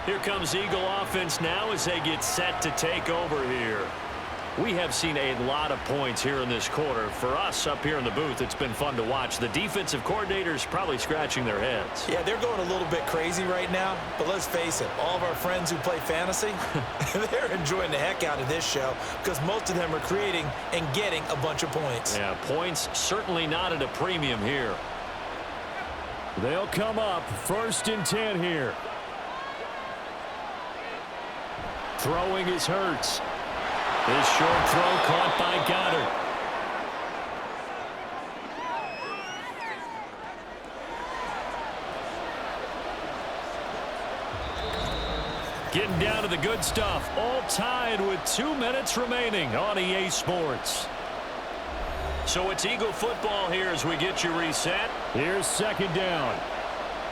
Here comes Eagle offense now as they get set to take over here. We have seen a lot of points here in this quarter. For us up here in the booth, it's been fun to watch. The defensive coordinators probably scratching their heads. Yeah, they're going a little bit crazy right now, but let's face it, all of our friends who play fantasy, they're enjoying the heck out of this show because most of them are creating and getting a bunch of points. Yeah, points certainly not at a premium here. They'll come up 1st and 10 here. Throwing is Hurts. This short throw caught by Goddard. Getting down to the good stuff. All tied with 2 minutes remaining on EA Sports. So it's Eagle football here as we get you reset. Here's 2nd down.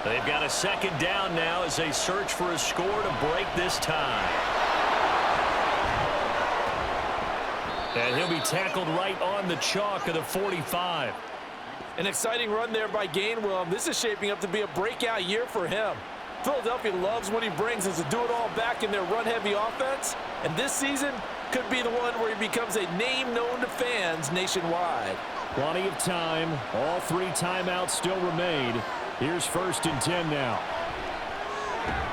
They've got a 2nd down now as they search for a score to break this tie. And he'll be tackled right on the chalk of the 45. An exciting run there by Gainwell. This is shaping up to be a breakout year for him. Philadelphia loves what he brings as a do-it-all back in their run-heavy offense. And this season could be the one where he becomes a name known to fans nationwide. Plenty of time. All 3 timeouts still remain. Here's 1st and 10 now.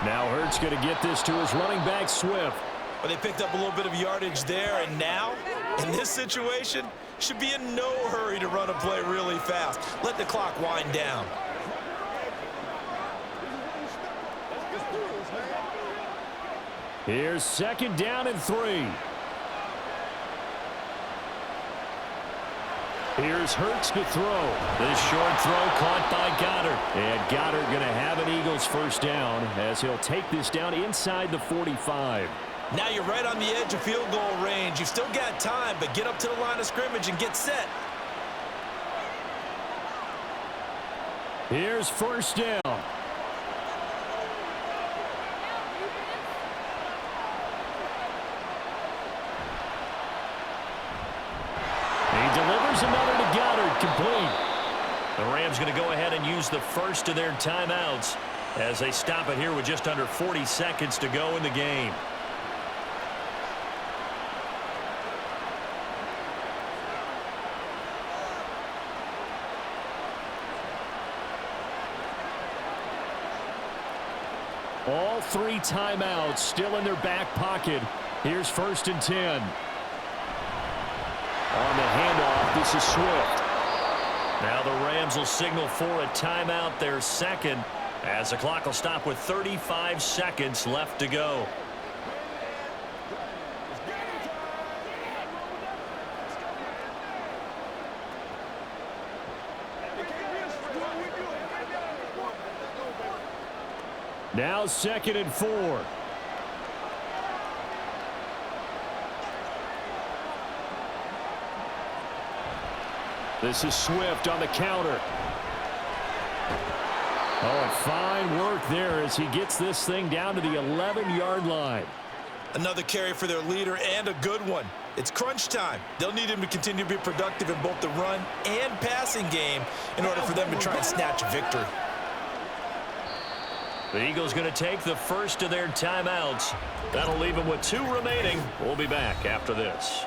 Now Hurts going to get this to his running back, Swift. Well, they picked up a little bit of yardage there, and now, in this situation, should be in no hurry to run a play really fast. Let the clock wind down. Here's 2nd down and 3. Here's Hurts to throw. This short throw caught by Goddard. And Goddard going to have an Eagles 1st down as he'll take this down inside the 45. Now you're right on the edge of field goal range. You've still got time, but get up to the line of scrimmage and get set. Here's 1st down. He delivers another to Goddard, complete. The Rams going to go ahead and use the first of their timeouts. as they stop it here with just under 40 seconds to go in the game. All 3 timeouts still in their back pocket. Here's 1st and 10. On the handoff, this is Swift. Now the Rams will signal for a timeout, their second, as the clock will stop with 35 seconds left to go. Now 2nd and 4. This is Swift on the counter. Oh, and fine work there as he gets this thing down to the 11-yard line. Another carry for their leader and a good one. It's crunch time. They'll need him to continue to be productive in both the run and passing game in order for them to try and snatch a victory. The Eagles going to take the first of their timeouts. That'll leave them with 2 remaining. We'll be back after this.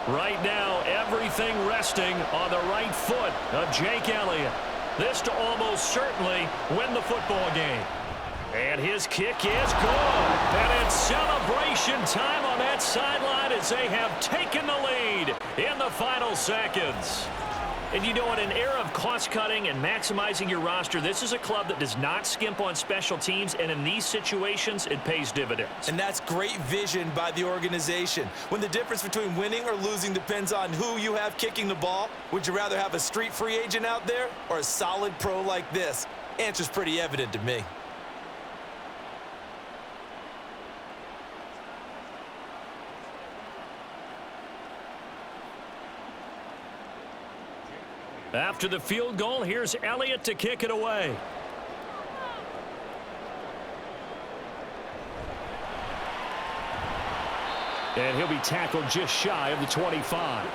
Right now, everything resting on the right foot of Jake Elliott. This to almost certainly win the football game. And his kick is good. And it's celebration time on that sideline as they have taken the lead in the final seconds. And you know, in an era of cost-cutting and maximizing your roster, this is a club that does not skimp on special teams, and in these situations, it pays dividends. And that's great vision by the organization. When the difference between winning or losing depends on who you have kicking the ball, would you rather have a street free agent out there or a solid pro like this? Answer's pretty evident to me. After the field goal, here's Elliott to kick it away. And he'll be tackled just shy of the 25.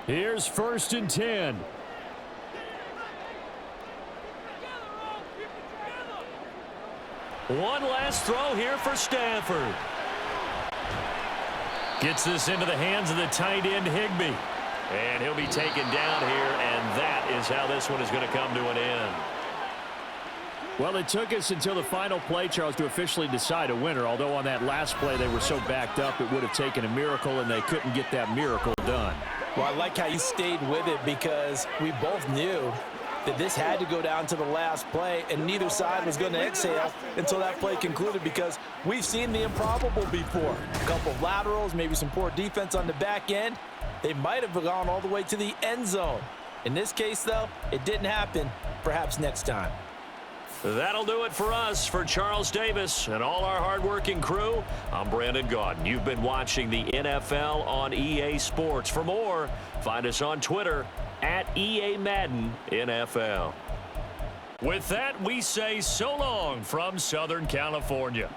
Here's 1st and 10. One last throw here for Stanford. Gets this into the hands of the tight end, Higbee. And he'll be taken down here, and that is how this one is going to come to an end. Well, it took us until the final play, Charles, to officially decide a winner, although on that last play they were so backed up it would have taken a miracle, and they couldn't get that miracle done. Well, I like how you stayed with it because we both knew that this had to go down to the last play, and neither side was going to exhale until that play concluded because we've seen the improbable before. A couple of laterals, maybe some poor defense on the back end. They might have gone all the way to the end zone. In this case, though, it didn't happen. Perhaps next time. That'll do it for us. For Charles Davis and all our hardworking crew, I'm Brandon Gaudin. You've been watching the NFL on EA Sports. For more, find us on Twitter at EA Madden NFL. With that, we say so long from Southern California.